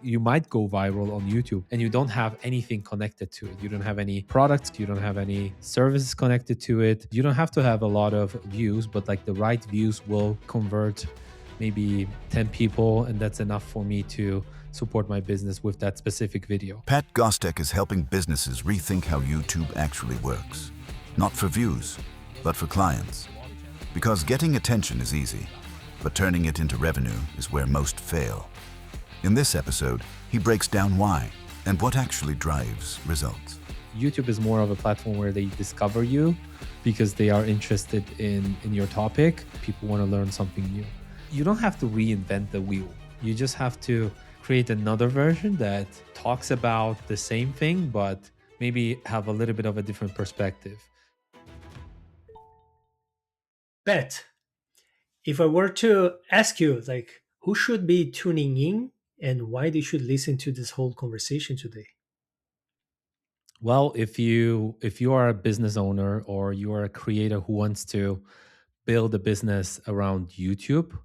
You might go viral on YouTube and you don't have anything connected to it. You don't have any products, you don't have any services connected to it. You don't have to have a lot of views, but like the right views will convert maybe 10 people, and that's enough for me to support my business with that specific video. Pat Gostek is helping businesses rethink how YouTube actually works. Not for views, but for clients. Because getting attention is easy, but turning it into revenue is where most fail. In this episode, he breaks down why and what actually drives results. YouTube is more of a platform where they discover you because they are interested in your topic. People want to learn something new. You don't have to reinvent the wheel. You just have to create another version that talks about the same thing, but maybe have a little bit of a different perspective. Pat, if I were to ask you, like, who should be tuning in and why they should listen to this whole conversation today? Well, if you are a business owner or you are a creator who wants to build a business around YouTube,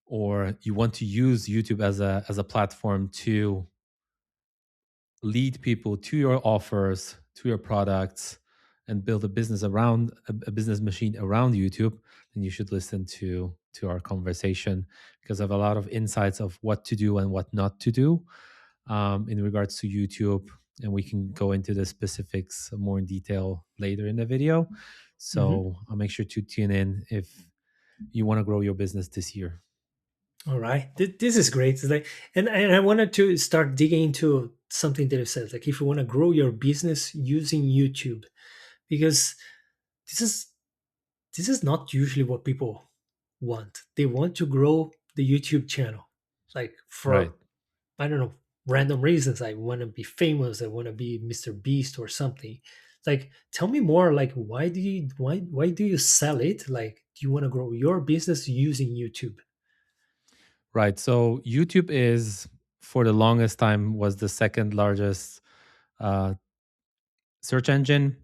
or you want to use YouTube as a platform to lead people to your offers, to your products, and build a business around a business machine around YouTube, then you should listen to our conversation, because I have a lot of insights of what to do and what not to do in regards to YouTube, and we can go into the specifics more in detail later in the video. Mhm. So I'll make sure to tune in if you want to grow your business this year. All right, this is great. It's like, and I wanted to start digging into something that you said, like if you want to grow your business using YouTube, because this is this is not usually what people want. They want to grow the YouTube channel, like Right. for I don't know, random reasons. I want to be famous. I want to be Mr. Beast or something. Like, tell me more. Like, why do you sell it? Like, do you want to grow your business using YouTube? Right. So YouTube is, for the longest time, was the second largest uh, search engine.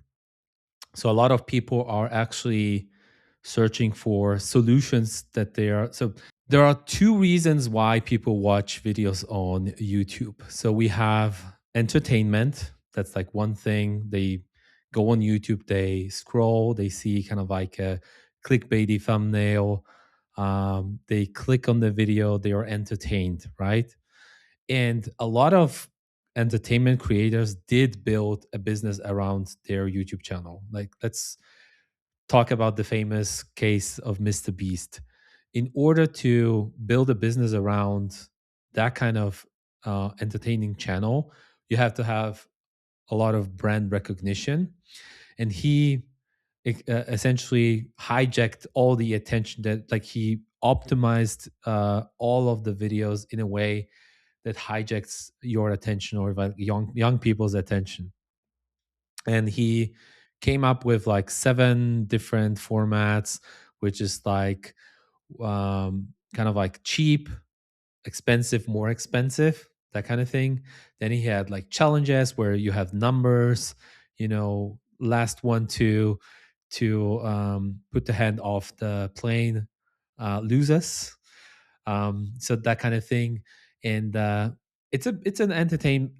So a lot of people are actually searching for solutions that they are. So there are two reasons why people watch videos on YouTube. So we have entertainment. That's like one thing. They go on YouTube, they scroll, they see kind of like a clickbaity thumbnail. They click on the video, they are entertained, right? And a lot of entertainment creators did build a business around their YouTube channel. Like, let's talk about the famous case of Mr. Beast. In order to build a business around that kind of entertaining channel, you have to have a lot of brand recognition. And he essentially hijacked all the attention, that like he optimized all of the videos in a way that hijacks your attention, or like young people's attention. And he came up with like 7 different formats, which is like kind of like cheap, expensive, more expensive, that kind of thing. Then he had like challenges where you have numbers, last one to put the hand off the plane loses. So that kind of thing. And it's an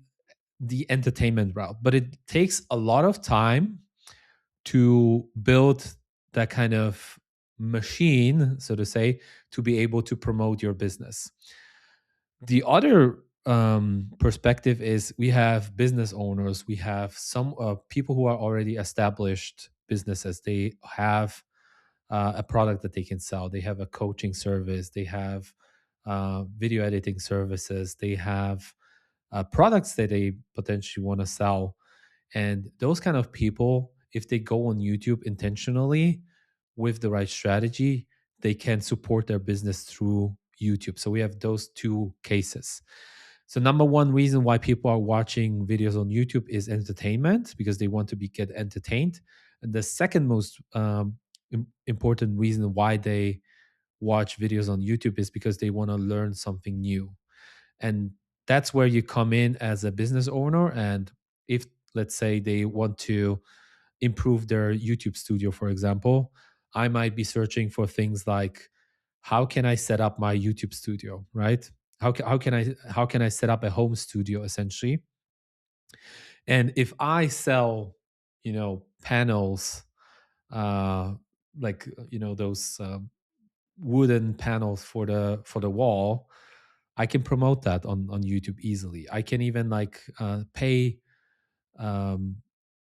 the entertainment route, but it takes a lot of time to build that kind of machine, so to say, to be able to promote your business. The other perspective is, we have business owners, we have some people who are already established businesses. They have a product that they can sell. They have a coaching service. They have video editing services. They have products that they potentially want to sell. And those kind of people, if they go on YouTube intentionally with the right strategy, they can support their business through YouTube. So we have those two cases. So number one reason why people are watching videos on YouTube is entertainment, because they want to get entertained. And the second most important reason why they watch videos on YouTube is because they want to learn something new. And that's where you come in as a business owner. And if, let's say, they want to improve their YouTube studio, for example, I might be searching for things like, how can I set up my YouTube studio, right? how can I set up a home studio essentially. And if I sell, panels, uh like, those wooden panels for the wall, I can promote that on YouTube easily. I can even like pay um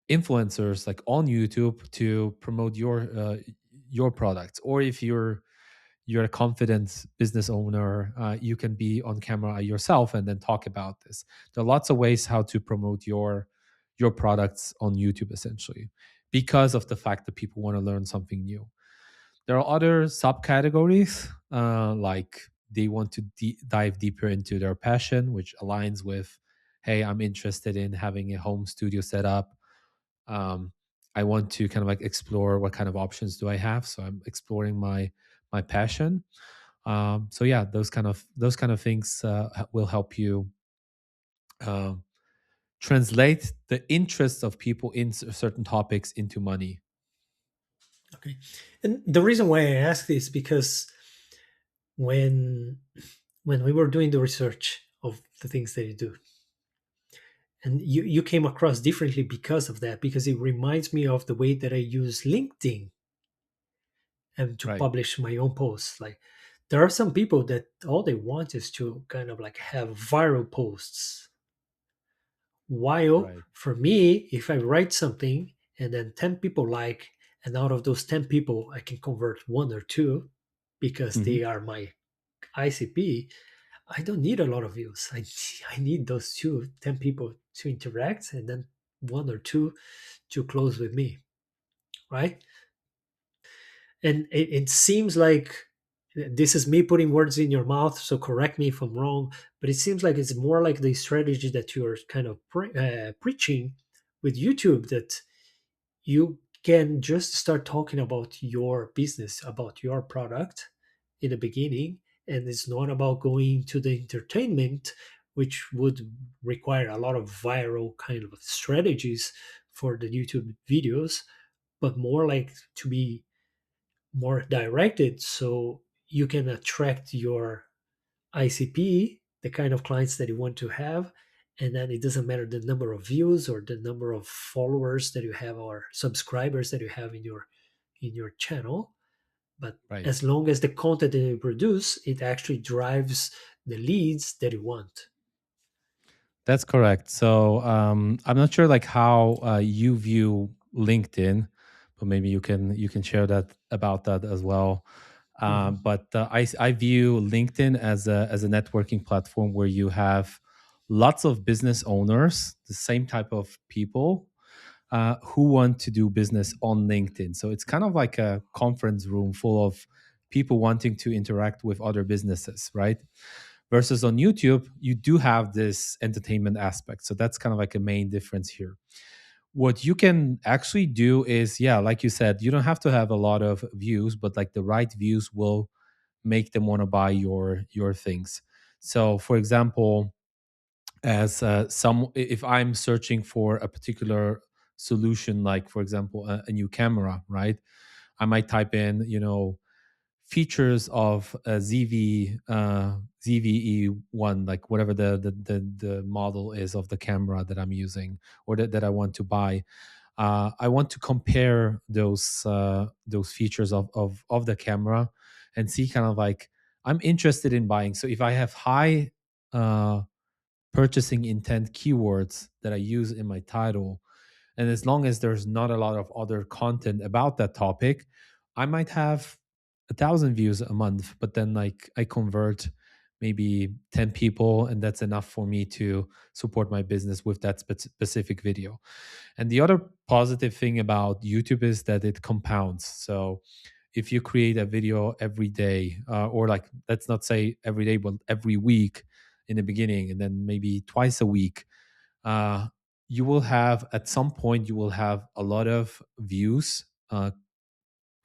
influencers like on YouTube to promote your products. Or if you're a confident business owner, you can be on camera yourself and then talk about this. There are lots of ways how to promote your products on YouTube essentially, because of the fact that people want to learn something new. There are other subcategories, like they want to dive deeper into their passion, which aligns with, hey, I'm interested in having a home studio set up. um, I want to kind of like explore what kind of options do I have. So I'm exploring my passion. So yeah, those kind of things will help you um, translate the interests of people in certain topics into money. Okay. And the reason why I ask this because when when we were doing the research of the things that you do, and you came across differently because of that, because it reminds me of the way that I use LinkedIn and to Right, publish my own posts. Like there are some people that all they want is to kind of like have viral posts. While right. for me, if I write something and then 10 people like, and out of those 10 people, I can convert one or two because Hmm. they are my ICP, I don't need a lot of views. I need those 10 people to interact and then one or two to close with me, right? And it seems like this is me putting words in your mouth, so correct me if I'm wrong, but it seems like it's more like the strategy that you're kind of preaching with YouTube, that you can just start talking about your business, about your product in the beginning, and it's not about going to the entertainment, which would require a lot of viral kind of strategies for the YouTube videos, but more like to be more directed so you can attract your ICP, the kind of clients that you want to have. And then it doesn't matter the number of views or the number of followers that you have or subscribers that you have in your channel. But Right. as long as the content that you produce, it actually drives the leads that you want. That's correct. So I'm not sure like how you view LinkedIn, but maybe you can share that about that as well. Mhm. But I view LinkedIn as a networking platform where you have lots of business owners, the same type of people who want to do business on LinkedIn. So it's kind of like a conference room full of people wanting to interact with other businesses, right? Versus on YouTube, you do have this entertainment aspect. So that's kind of like a main difference here. What you can actually do is, yeah, like you said, you don't have to have a lot of views, but like the right views will make them want to buy your things. So, for example, as if I'm searching for a particular solution, like for example a new camera, right? I might type in, features of a ZVE1, like whatever the model is of the camera that I'm using, or that I want to buy. I want to compare those features of the camera and see kind of like I'm interested in buying. So if I have high uh, purchasing intent keywords that I use in my title, and as long as there's not a lot of other content about that topic, I might have 1,000 views a month, but then like I convert maybe 10 people, and that's enough for me to support my business with that specific video. And the other positive thing about YouTube is that it compounds. So if you create a video every day, or like, let's not say every day, but every week in the beginning, and then maybe twice a week, uh, you will have, at some point, you will have a lot of views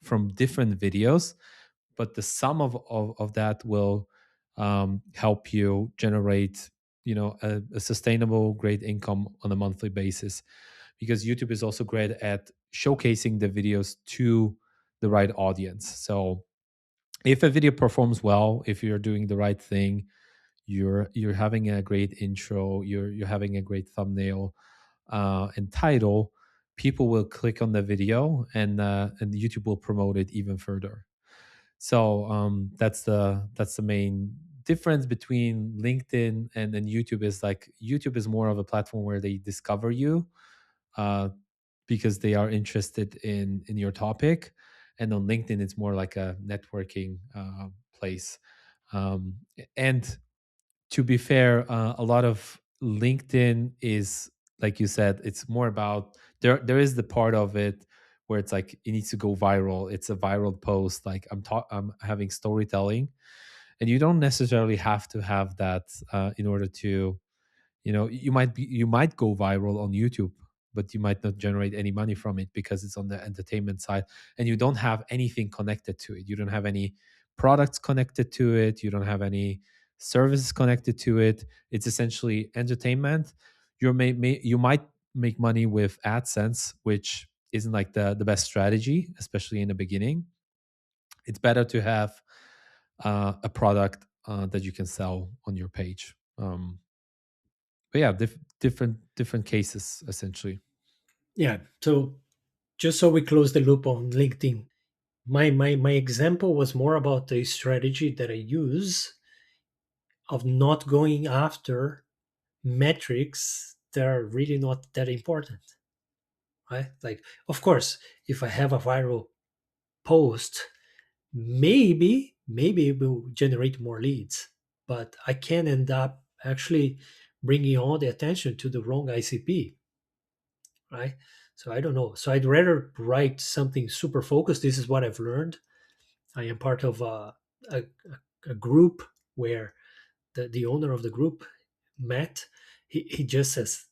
from different videos, but the sum of that will help you generate, a sustainable great income on a monthly basis, because YouTube is also great at showcasing the videos to the right audience. So if a video performs well, if you're doing the right thing, you're having a great intro, you're having a great thumbnail and title, people will click on the video, and YouTube will promote it even further. So that's the main difference between LinkedIn and YouTube. Is like YouTube is more of a platform where they discover you, uh, because they are interested in your topic, and on LinkedIn it's more like a networking place. Um, and to be fair, a lot of LinkedIn is, like you said, it's more about, there is the part of it where it's like it needs to go viral. It's a viral post. Like I'm having storytelling, and you don't necessarily have to have that in order to, you might go viral on YouTube, but you might not generate any money from it because it's on the entertainment side, and you don't have anything connected to it. You don't have any products connected to it. You don't have any services connected to it. It's essentially entertainment. You might make money with AdSense, which isn't like the best strategy, especially in the beginning. It's better to have a product that you can sell on your page. But yeah, different cases essentially. Yeah. So just so we close the loop on LinkedIn, my example was more about the strategy that I use of not going after metrics that are really not that important, right? Like, of course, if I have a viral post, maybe it will generate more leads, but I can end up actually bringing all the attention to the wrong ICP, right? So I don't know. So I'd rather write something super focused. This is what I've learned. I am part of a, a group where the owner of the group, Matt, he just says,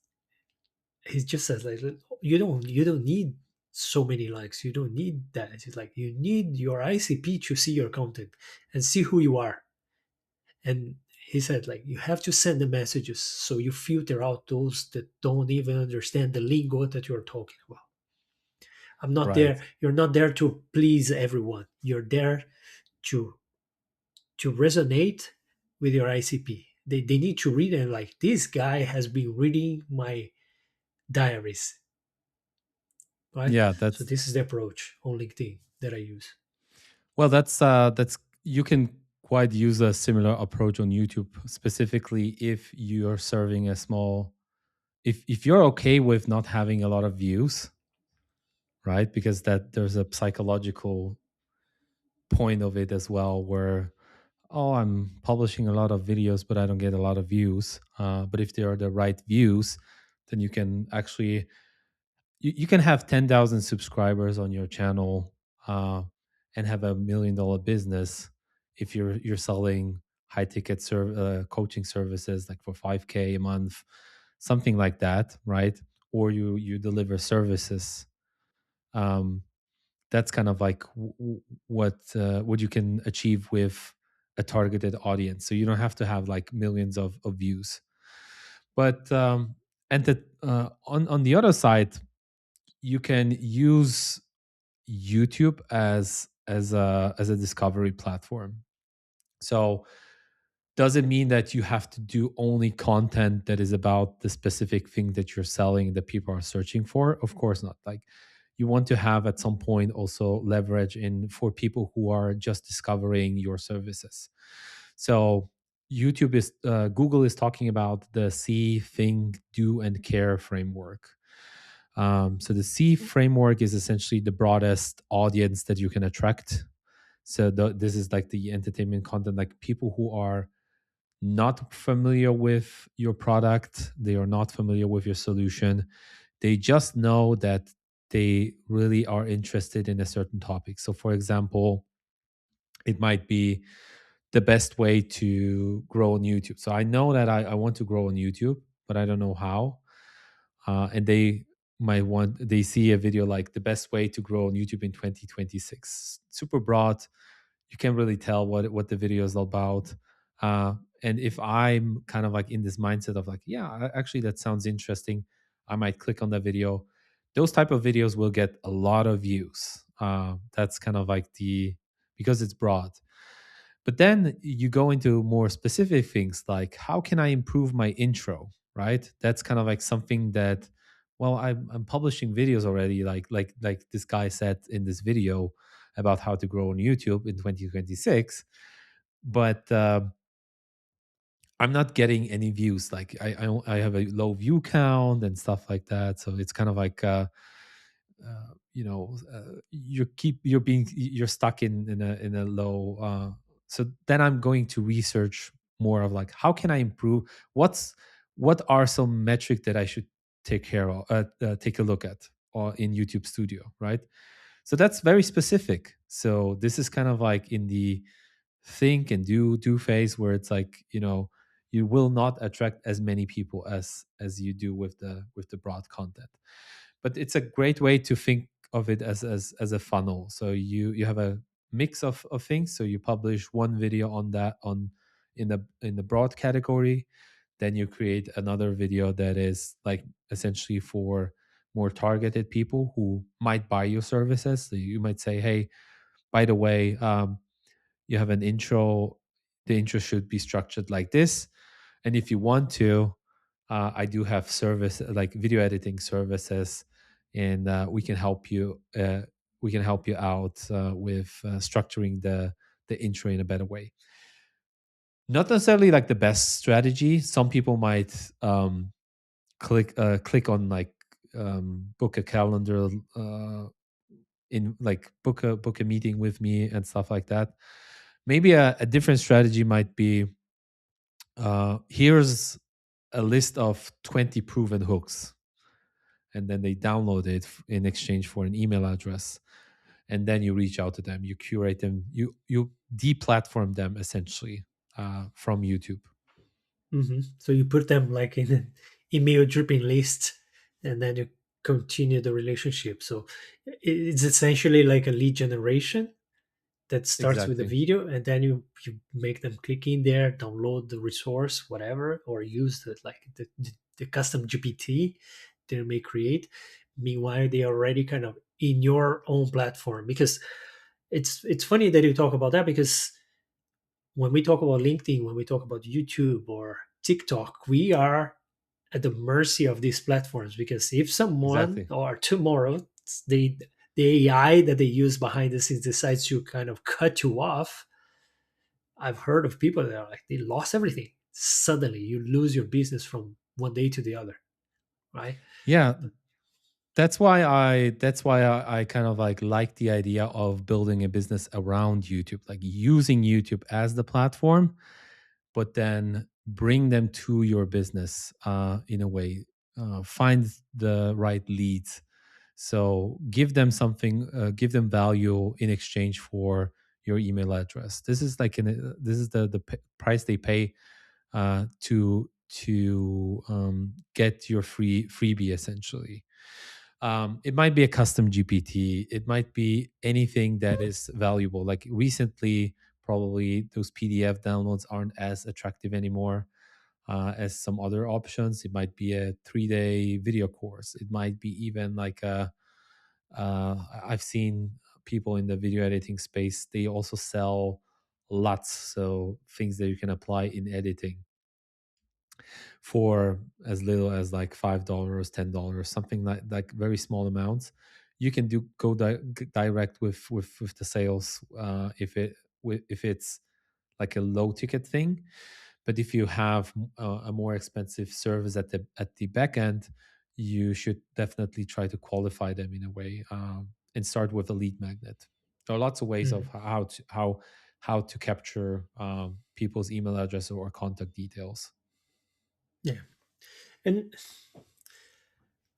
like, you don't need so many likes. You don't need that. It's like you need your ICP to see your content and see who you are. And he said, like, you have to send the messages so you filter out those that don't even understand the lingo that you're talking about. I'm not Right. there. You're not there to please everyone. You're there to resonate with your ICP. They need to read and like, this guy has been reading my diaries, right? Yeah, So that's this is the approach on LinkedIn that I use. well, that's you can quite use a similar approach on YouTube, specifically if you're serving a small, if you're okay with not having a lot of views, right? Because that there's a psychological point of it as well, where, oh, I'm publishing a lot of videos but I don't get a lot of views. But if they are the right views, then you can actually, you can have 10,000 subscribers on your channel, uh, and have $1 million business if you're selling high ticket coaching services like for 5K a month, something like that, right? Or you deliver services. Um, that's kind of like what you can achieve with a targeted audience. So you don't have to have like millions of views. But and the on the other side, you can use YouTube as a discovery platform. So does it mean that you have to do only content that is about the specific thing that you're selling that people are searching for? Of course not. Like, you want to have at some point also leverage in for people who are just discovering your services. So Google is talking about the see, think, do, and care framework. So the C framework is essentially the broadest audience that you can attract. So this is like the entertainment content, like people who are not familiar with your product, they are not familiar with your solution. They just know that they really are interested in a certain topic. So, for example, it might be the best way to grow on YouTube. So I know that I want to grow on YouTube, but I don't know how. And they see a video like the best way to grow on YouTube in 2026. Super broad. You can't really tell what the video is all about. And if I'm kind of like in this mindset of like, yeah, actually that sounds interesting, I might click on that video. Those type of videos will get a lot of views. That's kind of like because it's broad. But then you go into more specific things like how can I improve my intro, right? That's kind of like something that, well, I'm publishing videos already, like this guy said in this video about how to grow on YouTube in 2026, but I'm not getting any views. Like I have a low view count and stuff like that. So it's kind of like you're stuck in a low. So then I'm going to research more of like how can I improve? What are some metric that I should take care of? Take a look at or in YouTube Studio, right? So that's very specific. So this is kind of like in the think and do phase where it's like you will not attract as many people as you do with the broad content, but it's a great way to think of it as a funnel. So you have a mix of things. So you publish one video on that on in the broad category, then you create another video that is like essentially for more targeted people who might buy your services. So you might say, hey, by the way, you have an intro. The intro should be structured like this, and if you want to, I do have service like video editing services, and we can help you out with structuring the intro in a better way. Not necessarily like the best strategy. Some people might click on like book a calendar, in like book a meeting with me and stuff like that. Maybe a different strategy might be, here's a list of 20 proven hooks, and then they download it in exchange for an email address, and then you reach out to them, you curate them, you deplatform them essentially from YouTube. So you put them like in an email dripping list, and then you continue the relationship. So it's essentially like a lead generation that starts with a Exactly. video, and then you make them click in there, download the resource, whatever, or use the custom GPT they may create. Meanwhile, they are already kind of in your own platform, because it's funny that you talk about that, because when we talk about LinkedIn, when we talk about YouTube or TikTok, we are at the mercy of these platforms, because if someone Exactly. or tomorrow they the AI that they use behind the scenes decides to kind of cut you off, I've heard of people that are like they lost everything. Suddenly you lose your business from one day to the other, right? Yeah, that's why I kind of like the idea of building a business around YouTube, like using YouTube as the platform, but then bring them to your business in a way. Find the right leads. So give them something, give them value in exchange for your email address. This is like this is the price they pay to get your freebie essentially. It might be a custom GPT. It might be anything that is valuable. Like recently, probably those PDF downloads aren't as attractive anymore as some other options. It might be a 3-day video course. It might be even like I've seen people in the video editing space. They also sell lots, so things that you can apply in editing for as little as like $5, $10, something like very small amounts. You can direct with the sales if it's like a low ticket thing. But if you have a more expensive service at the back end, you should definitely try to qualify them in a way, and start with a lead magnet. There are lots of ways of Mhm. how to capture people's email address or contact details. Yeah. And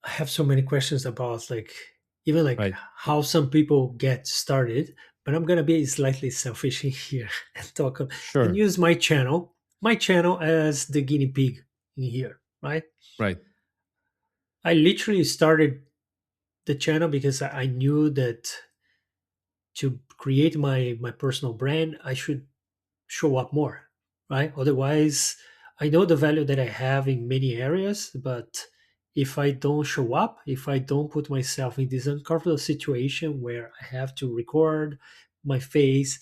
I have so many questions about like even like Right. how some people get started, but I'm gonna be slightly selfish in here and talk and Sure. use my channel as the guinea pig in here, right? Right. I literally started the channel because I knew that to create my personal brand, I should show up more, right? Otherwise, I know the value that I have in many areas, but if I don't show up, if I don't put myself in this uncomfortable situation where I have to record my face,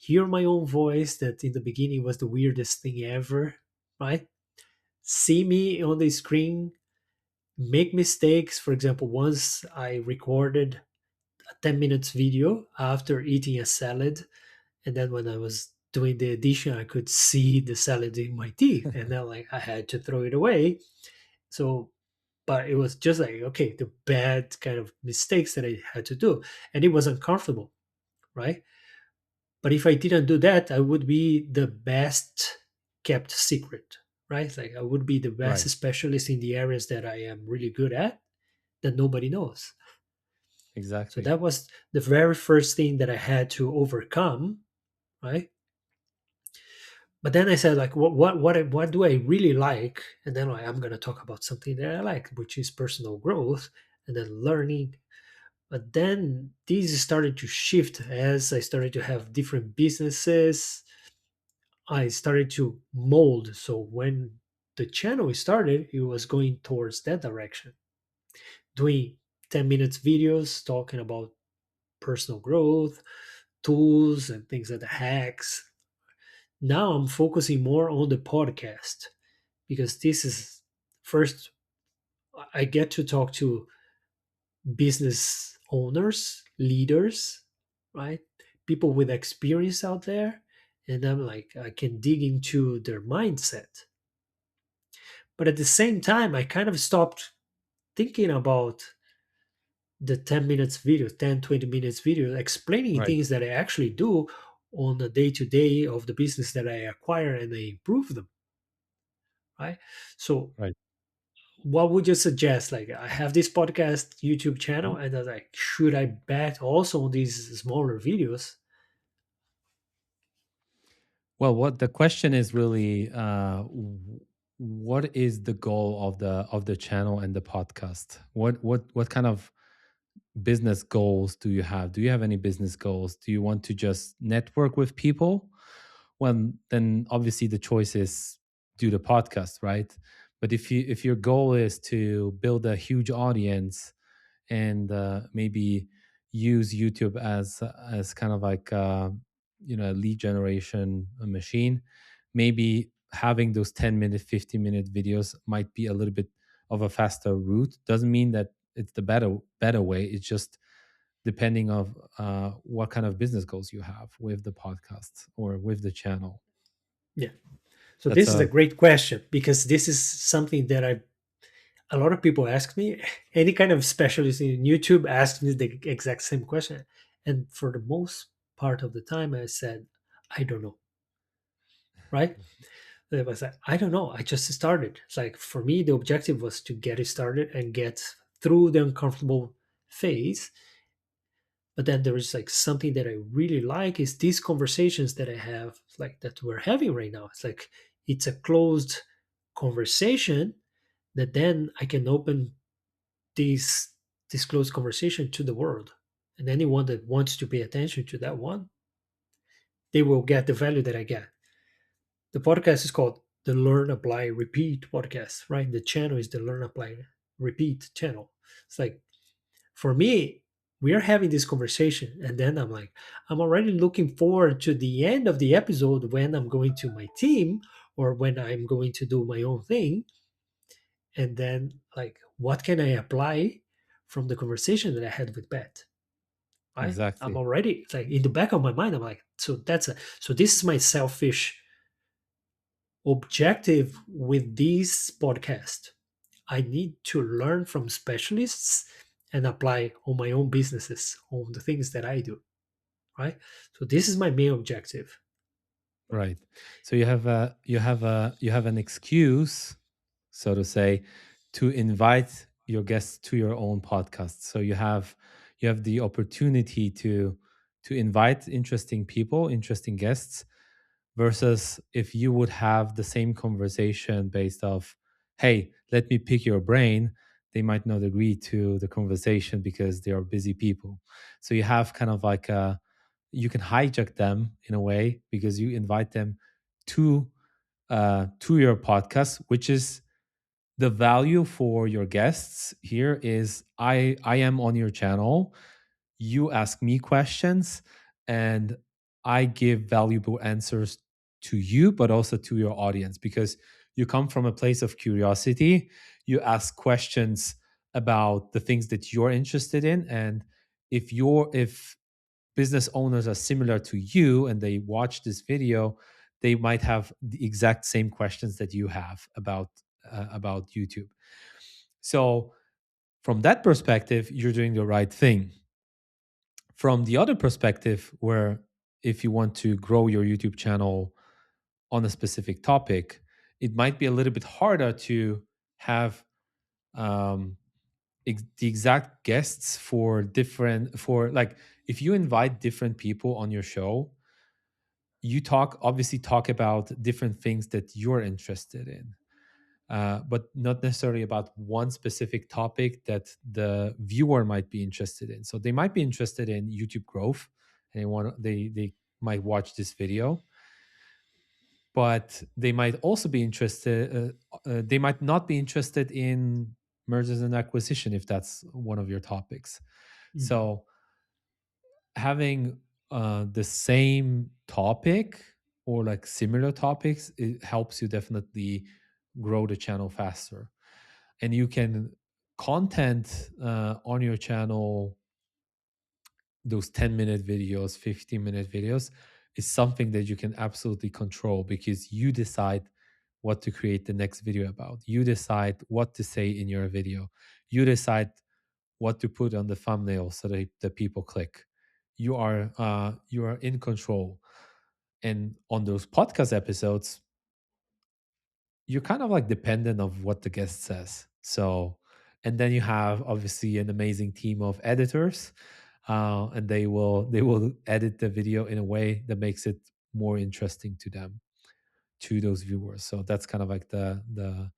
hear my own voice that in the beginning was the weirdest thing ever, right? See me on the screen, make mistakes. For example, once I recorded a 10 minutes video after eating a salad, and then when I was doing the addition, I could see the salad in my teeth, and then like I had to throw it away. So, but it was just like, okay, the bad kind of mistakes that I had to do, and it was uncomfortable, right? But if I didn't do that, I would be the best kept secret, right? Like I would be the best Right. specialist in the areas that I am really good at that nobody knows. So Exactly. that was the very first thing that I had to overcome, right? But then I said, like, what do I really like? And then like, I'm gonna talk about something that I like, which is personal growth and then learning. But then these started to shift as I started to have different businesses. I started to mold. So when the channel started, it was going towards that direction, doing 10 minutes videos talking about personal growth, tools, and things like the hacks. Now I'm focusing more on the podcast because this is first, I get to talk to business owners, leaders, right? People with experience out there. And I'm like, I can dig into their mindset. But at the same time, I kind of stopped thinking about the 10 minutes video, 10, 20 minutes video, explaining Right. things that I actually do on the day to day of the business that I acquire and I improve them, right? So, Right. what would you suggest? Like, I have this podcast YouTube channel, Mhm. and I was like, should I bet also on these smaller videos? Well, what the question is really, what is the goal of the channel and the podcast? What kind of business goals do you have? Do you have any business goals? Do you want to just network with people? Well, then obviously the choice is do the podcast, right? But if your goal is to build a huge audience and maybe use YouTube as kind of like a lead generation machine, maybe having those 10-minute, 15-minute videos might be a little bit of a faster route. Doesn't mean that it's the better way. It's just depending of what kind of business goals you have with the podcast or with the channel. Yeah. So That's this is a a great question because this is something that a lot of people ask me. Any kind of specialist in YouTube asks me the exact same question, and for the most part of the time, I said, I don't know, right? It was like, I don't know. I just started. It's like for me, the objective was to get it started and get through the uncomfortable phase. But then there is like something that I really like is these conversations that I have, like that we're having right now. It's like it's a closed conversation that then I can open these this closed conversation to the world. And anyone that wants to pay attention to that one, they will get the value that I get. The podcast is called the Learn, Apply, Repeat podcast, right? The channel is the Learn, Apply, Repeat channel. It's like for me, we are having this conversation, and then I'm like, I'm already looking forward to the end of the episode when I'm going to my team or when I'm going to do my own thing. And then, like, what can I apply from the conversation that I had with Beth? Right? I'm exactly already like in the back of my mind. I'm like, so this is my selfish objective with this podcast. I need to learn from specialists and apply on my own businesses, on the things that I do, right? So this is my main objective. right. So you have an excuse, so to say, to invite your guests to your own podcast. So you have the opportunity to invite interesting people, interesting guests, versus if you would have the same conversation based off, hey, let me pick your brain, they might not agree to the conversation because they are busy people. So you have kind of like you can hijack them in a way because you invite them to to your podcast, which is the value for your guests here is I am on your channel, you ask me questions, and I give valuable answers to you, but also to your audience, because you come from a place of curiosity. You ask questions about the things that you're interested in. And if business owners are similar to you and they watch this video, they might have the exact same questions that you have about YouTube. So from that perspective, you're doing the right thing. From the other perspective, where if you want to grow your YouTube channel on a specific topic, it might be a little bit harder to have um, the exact guests for different, for like, if you invite different people on your show, you obviously talk about different things that you're interested in, but not necessarily about one specific topic that the viewer might be interested in. So they might be interested in YouTube growth, and they might watch this video, but they might also be interested. They might not be interested in mergers and acquisition if that's one of your topics. Mhm. So having the same topic or like similar topics, it helps you definitely grow the channel faster. And you can content on your channel, those 10-minute videos, 15-minute videos, is something that you can absolutely control, because you decide what to create the next video about. You decide what to say in your video. You decide what to put on the thumbnail so that the people click. You are in control. And on those podcast episodes, you're kind of like dependent of what the guest says. So, and then you have obviously an amazing team of editors, and they will edit the video in a way that makes it more interesting to them, to those viewers. So that's kind of like the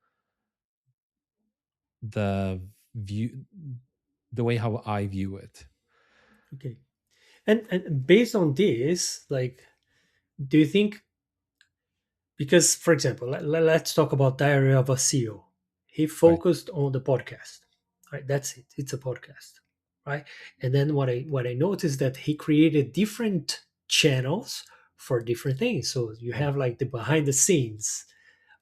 view, the way how I view it. Okay. And based on this, like, do you think, because for example, let's talk about Diary of a CEO. He Right. focused on the podcast. Right? That's it. It's a podcast. Right? And then what I noticed that he created different channels for different things. So you Right. have like the behind the scenes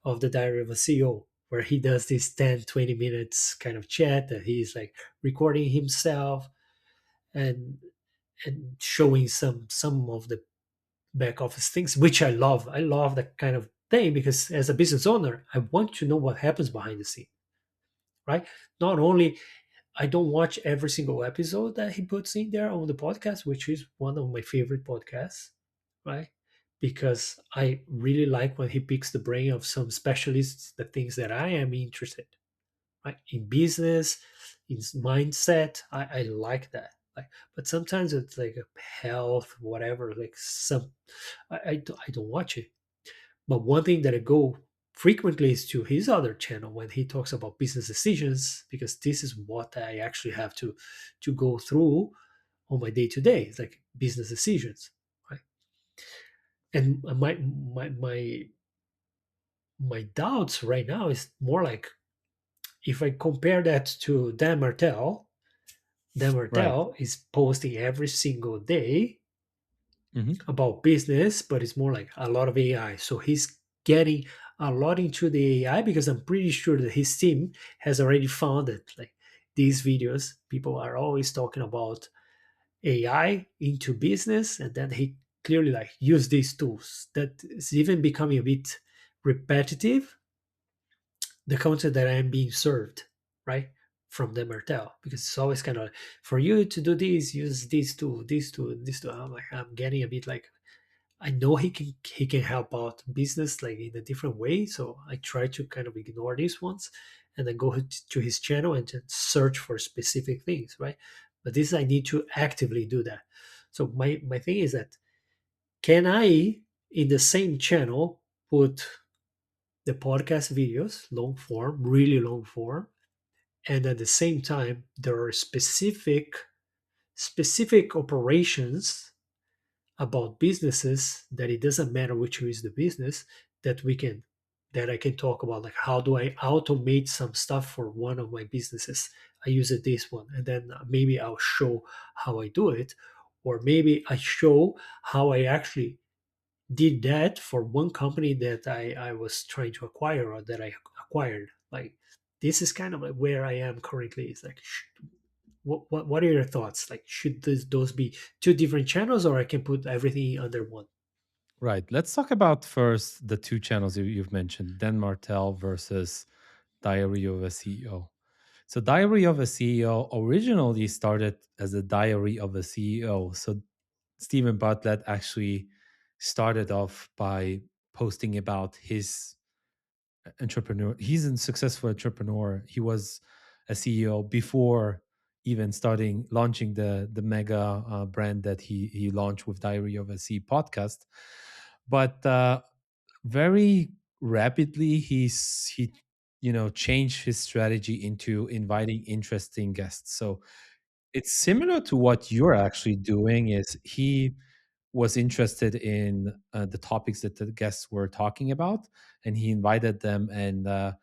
of the Diary of a CEO, where he does this 10-20 minutes kind of chat that he's like recording himself and showing some of the back office things, which I love. I love that kind of thing because as a business owner, I want to know what happens behind the scene, right? Not only I don't watch every single episode that he puts in there on the podcast, which is one of my favorite podcasts, right? Because I really like when he picks the brain of some specialists, the things that I am interested, right? In business, in mindset, I like that. Like, but sometimes it's like a health, whatever. Like I don't watch it. But one thing that I go frequently is to his other channel when he talks about business decisions, because this is what I actually have to go through on my day to day. It's like business decisions, right? And my doubts right now is more like, if I compare that to Dan Right. Martell is posting every single day Hmm. about business, but it's more like a lot of AI. So he's getting a lot into the AI, because I'm pretty sure that his team has already found that like these videos, people are always talking about AI into business, and then he clearly like use these tools. That is even becoming a bit repetitive, the content that I am being served, right? From the Martel, because it's always kind of, for you to do this, use these two, these two, this two. I'm like, I'm getting a bit like, I know he can help out business like in a different way, so I try to kind of ignore these ones, and then go to his channel and just search for specific things, right? But this I need to actively do that. So my thing is that, can I in the same channel put the podcast videos, long form, really long form, and at the same time there are specific operations about businesses, that it doesn't matter which is the business, that we can that I can talk about, like how do I automate some stuff for one of my businesses. I use it this one, and then maybe I'll show how I do it. or maybe I show how I actually did that for one company that I was trying to acquire or that I acquired. Like this is kind of like where I am currently. It's like, what are your thoughts? Like, should those be two different channels, or I can put everything under one? Right. Let's talk about first the two channels you've mentioned, Dan Martell versus Diary of a CEO. So, Diary of a CEO originally started as a Diary of a CEO. So, Stephen Bartlett actually started off by posting about his entrepreneur. He's a successful entrepreneur. He was a CEO before even starting launching the mega brand that he launched with Diary of a C podcast. But very rapidly, he changed his strategy into inviting interesting guests. So it's similar to what you're actually doing. Is he was interested in the topics that the guests were talking about, and he invited them and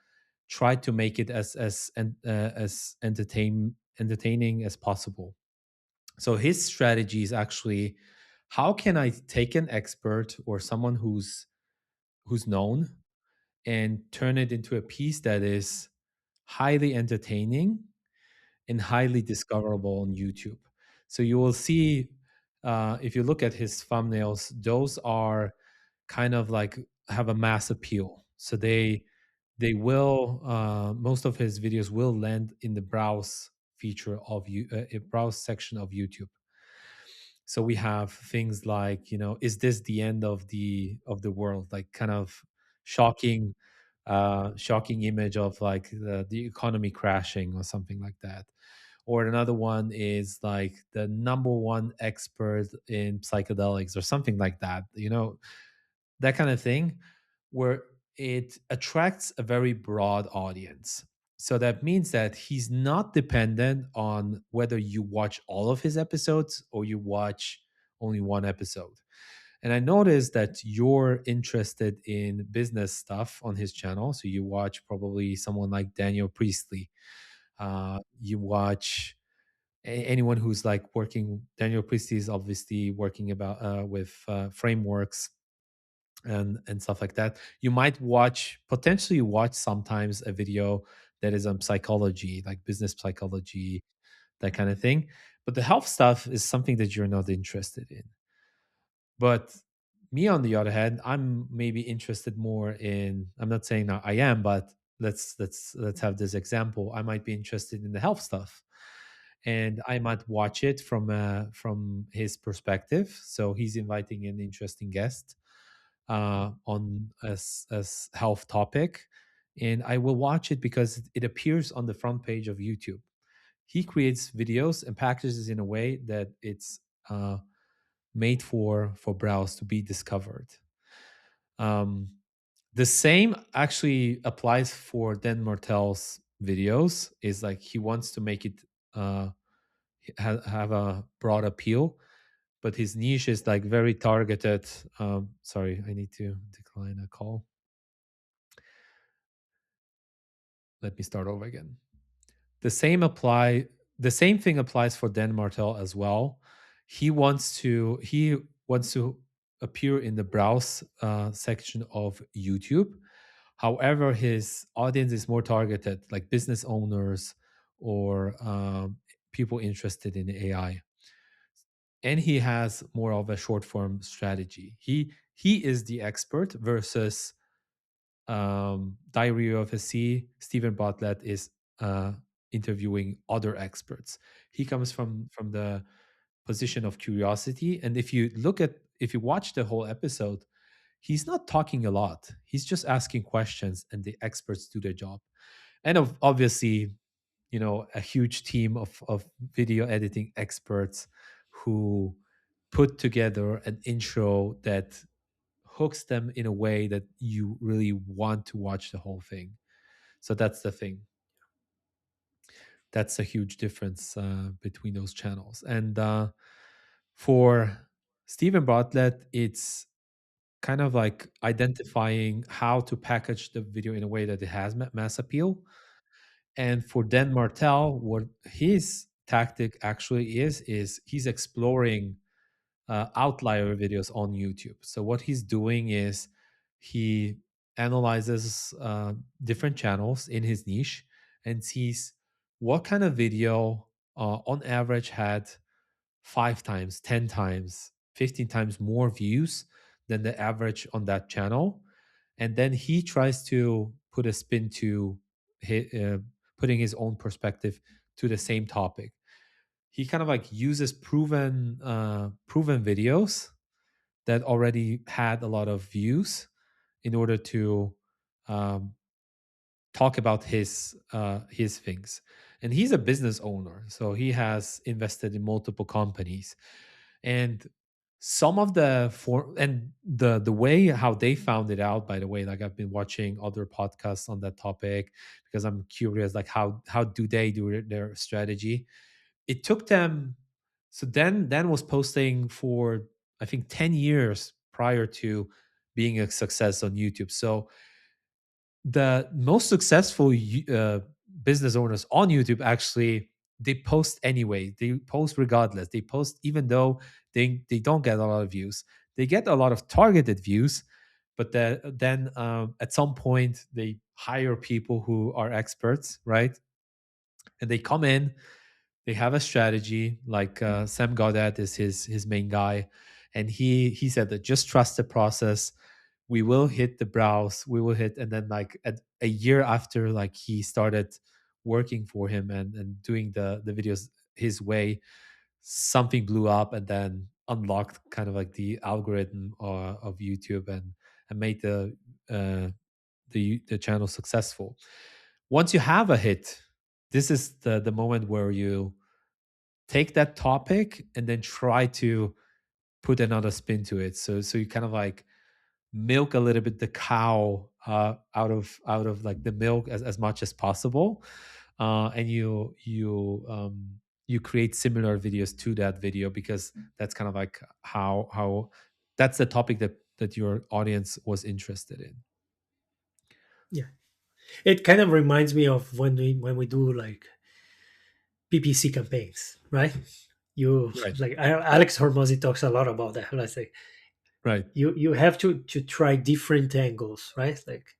tried to make it as entertaining as possible. So his strategy is actually, how can I take an expert or someone who's known and turn it into a piece that is highly entertaining and highly discoverable on YouTube. So you will see, if you look at his thumbnails, those are kind of like have a mass appeal. So they will most of his videos will land in the browse feature of you a browse section of YouTube. So we have things like, is this the end of the world? Like kind of shocking, shocking image of like the economy crashing or something like that. Or another one is like the number one expert in psychedelics or something like that. That kind of thing, where it attracts a very broad audience. So that means that he's not dependent on whether you watch all of his episodes or you watch only one episode. And I noticed that you're interested in business stuff on his channel. So you watch probably someone like Daniel Priestley. You watch anyone who's like working. Daniel Priestley is obviously working about with frameworks and stuff like that. You might potentially watch sometimes a video that is on psychology, like business psychology, that kind of thing. But the health stuff is something that you're not interested in. But me, on the other hand, I'm maybe interested more in. I'm not saying that I am, but let's have this example. I might be interested in the health stuff, and I might watch it from his perspective. So he's inviting an interesting guest on as health topic, and I will watch it because it appears on the front page of YouTube. He creates videos and packages in a way that it's made for browse to be discovered. Um, the same actually applies for Dan Martell's videos. Is like he wants to make it have a broad appeal, but his niche is like very targeted. Sorry, I need to decline a call. Let me start over again. The same apply. The same thing applies for Dan Martell as well. He wants to appear in the browse section of YouTube. However, his audience is more targeted, like business owners or people interested in AI, and he has more of a short form strategy. He is the expert versus Diary of a C. Stephen Bartlett is interviewing other experts. He comes from the position of curiosity, and if you watch the whole episode, he's not talking a lot. He's just asking questions, and the experts do their job. And obviously, a huge team of video editing experts who put together an intro that hooks them in a way that you really want to watch the whole thing. So that's the thing. That's a huge difference between those channels. And for Stephen Bartlett, it's kind of like identifying how to package the video in a way that it has mass appeal. And for Dan Martell, what his tactic actually is he's exploring outlier videos on YouTube. So what he's doing is he analyzes different channels in his niche and sees what kind of video on average had 5 times, 10 times, 15 times more views than the average on that channel. And then he tries to put a spin to putting his own perspective to the same topic. He kind of like uses proven videos that already had a lot of views in order to um, talk about his things. And he's a business owner, so he has invested in multiple companies. And some of the for and the way how they found it out, by the way, like I've been watching other podcasts on that topic because I'm curious, like how do they do their strategy. It took them, so Dan was posting for I think 10 years prior to being a success on YouTube. So the most successful business owners on YouTube actually, they post anyway. They post regardless. They post even though they don't get a lot of views. They get a lot of targeted views, but then at some point they hire people who are experts, right? And they come in, they have a strategy. Like Sam Goddard is his main guy, and he said that just trust the process. We will hit the brows. We will hit, and then like a year after, like he started working for him and doing the videos his way, something blew up and then unlocked kind of like the algorithm of YouTube and made the channel successful. Once you have a hit, this is the moment where you take that topic and then try to put another spin to it. So you kind of like milk a little bit the cow out of like the milk as much as possible, and you create similar videos to that video because that's kind of like how that's the topic that your audience was interested in. Yeah, it kind of reminds me of when we do like PPC campaigns, right? You Right. like Alex Hormozzi talks a lot about that. Let's say Right. you have to try different angles, right? Like,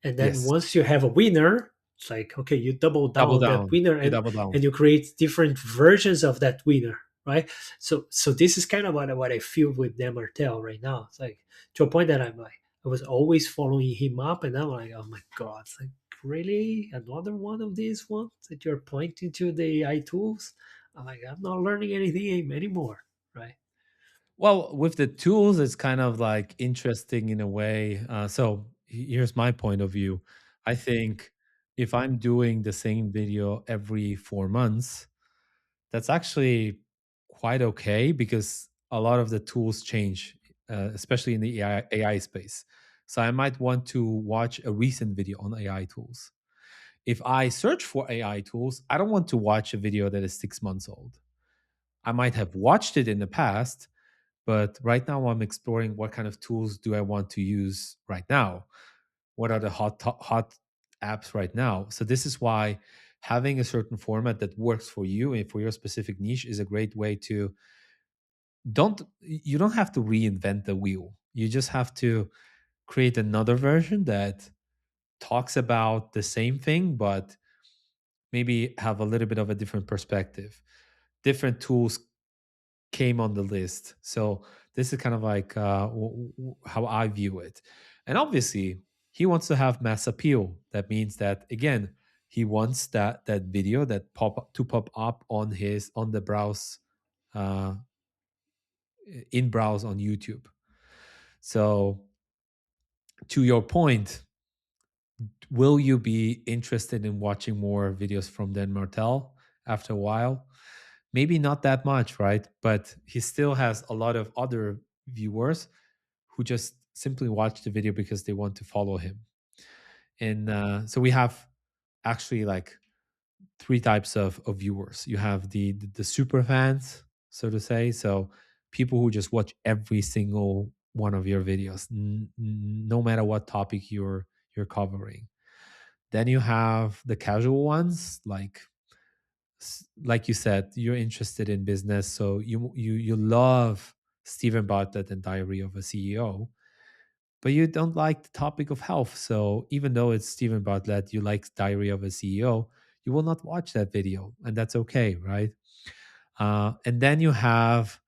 and then Yes. once you have a winner, it's like okay, you double down Double on that down. winner, You and double down. and you create different versions of that winner, right? So this is kind of what I feel with Dan Martell right now. It's like to a point that I'm like I was always following him up, and I'm like, oh my god, it's like really another one of these ones that you're pointing to the AI tools. I'm like, I'm not learning anything anymore, right? Well, with the tools, it's kind of like interesting in a way. So here's my point of view. I think if I'm doing the same video every 4 months, that's actually quite okay because a lot of the tools change, especially in the AI space. So I might want to watch a recent video on AI tools. If I search for AI tools, I don't want to watch a video that is 6 months old. I might have watched it in the past, but right now I'm exploring what kind of tools do I want to use right now? What are the hot apps right now? So this is why having a certain format that works for you and for your specific niche is a great way to don't you don't have to reinvent the wheel. You just have to create another version that talks about the same thing but maybe have a little bit of a different perspective. Different tools came on the list. So this is kind of like how I view it. And obviously, he wants to have mass appeal. That means that again, he wants that video that pop up on the browse uh, in browse on YouTube. So to your point, will you be interested in watching more videos from Dan Martell after a while? Maybe not that much, right? But he still has a lot of other viewers who just simply watch the video because they want to follow him. And so we have actually like three types of viewers. You have the super fans, so to say. So people who just watch every single one of your videos, no matter what topic you're covering. Then you have the casual ones, like you said, you're interested in business, so you love Stephen Bartlett and Diary of a CEO, but you don't like the topic of health. So even though it's Stephen Bartlett, you like Diary of a CEO, you will not watch that video, and that's okay, right? And then you have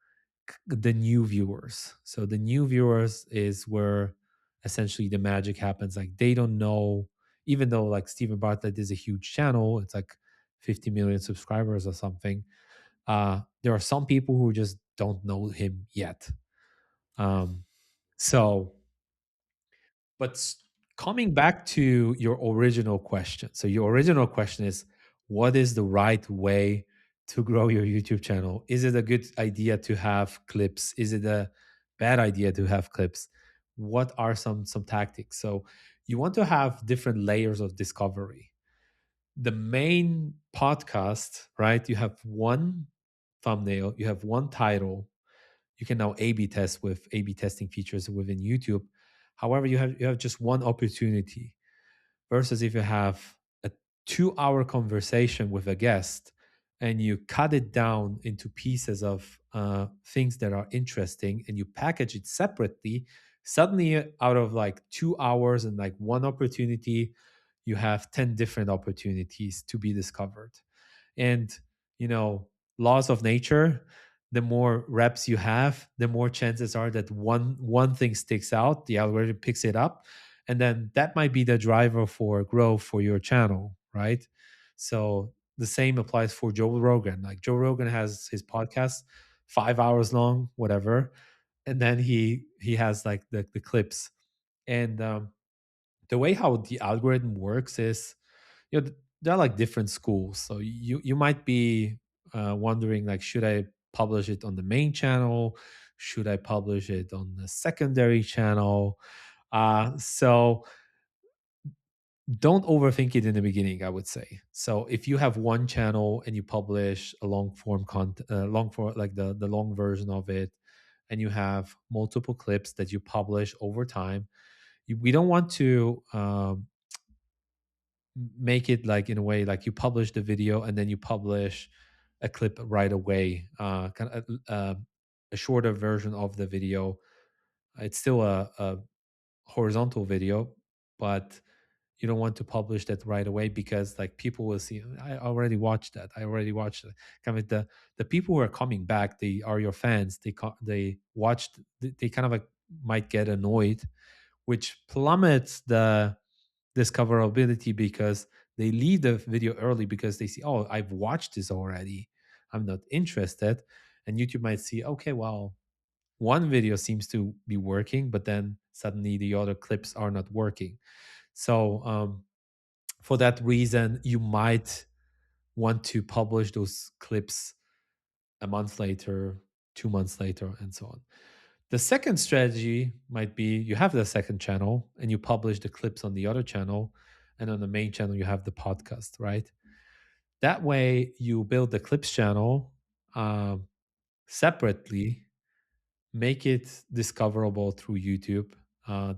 the new viewers. So the new viewers is where essentially the magic happens. Like they don't know, even though like Stephen Bartlett is a huge channel, it's like 50 million subscribers or something. There are some people who just don't know him yet. Um, so but coming back to your original question. So your original question is, what is the right way to grow your YouTube channel? Is it a good idea to have clips? Is it a bad idea to have clips? What are some tactics? So you want to have different layers of discovery. The main podcast, right? You have one thumbnail, you have one title. You can now A/B test with A/B testing features within YouTube. However, you have just one opportunity versus if you have a 2 hour conversation with a guest and you cut it down into pieces of things that are interesting and you package it separately. Suddenly, out of like 2 hours and like one opportunity, you have 10 different opportunities to be discovered. And you know, laws of nature, the more reps you have, the more chances are that one thing sticks out, the algorithm picks it up, and then that might be the driver for growth for your channel, right? So the same applies for Joe Rogan. Like Joe Rogan has his podcast 5 hours long, whatever, and then he has like the clips. And the way how the algorithm works is, there are like different schools. So you might be wondering like, should I publish it on the main channel? Should I publish it on the secondary channel? So don't overthink it in the beginning, I would say. So if you have one channel and you publish a long form content, long form, like the long version of it, and you have multiple clips that you publish over time, we don't want to make it like in a way like you publish the video and then you publish a clip right away, kind of a shorter version of the video. It's still a horizontal video, but you don't want to publish that right away because like people will see, I already watched that, I already watched it. Kind of the people who are coming back, they are your fans, they watched, they kind of like might get annoyed, which plummets the discoverability because they leave the video early because they see, oh, I've watched this already, I'm not interested. And YouTube might see, okay, well, one video seems to be working, but then suddenly the other clips are not working. So for that reason, you might want to publish those clips a month later, 2 months later, and so on. The second strategy might be you have the second channel and you publish the clips on the other channel, and on the main channel, you have the podcast, right? That way, you build the clips channel separately, make it discoverable through YouTube.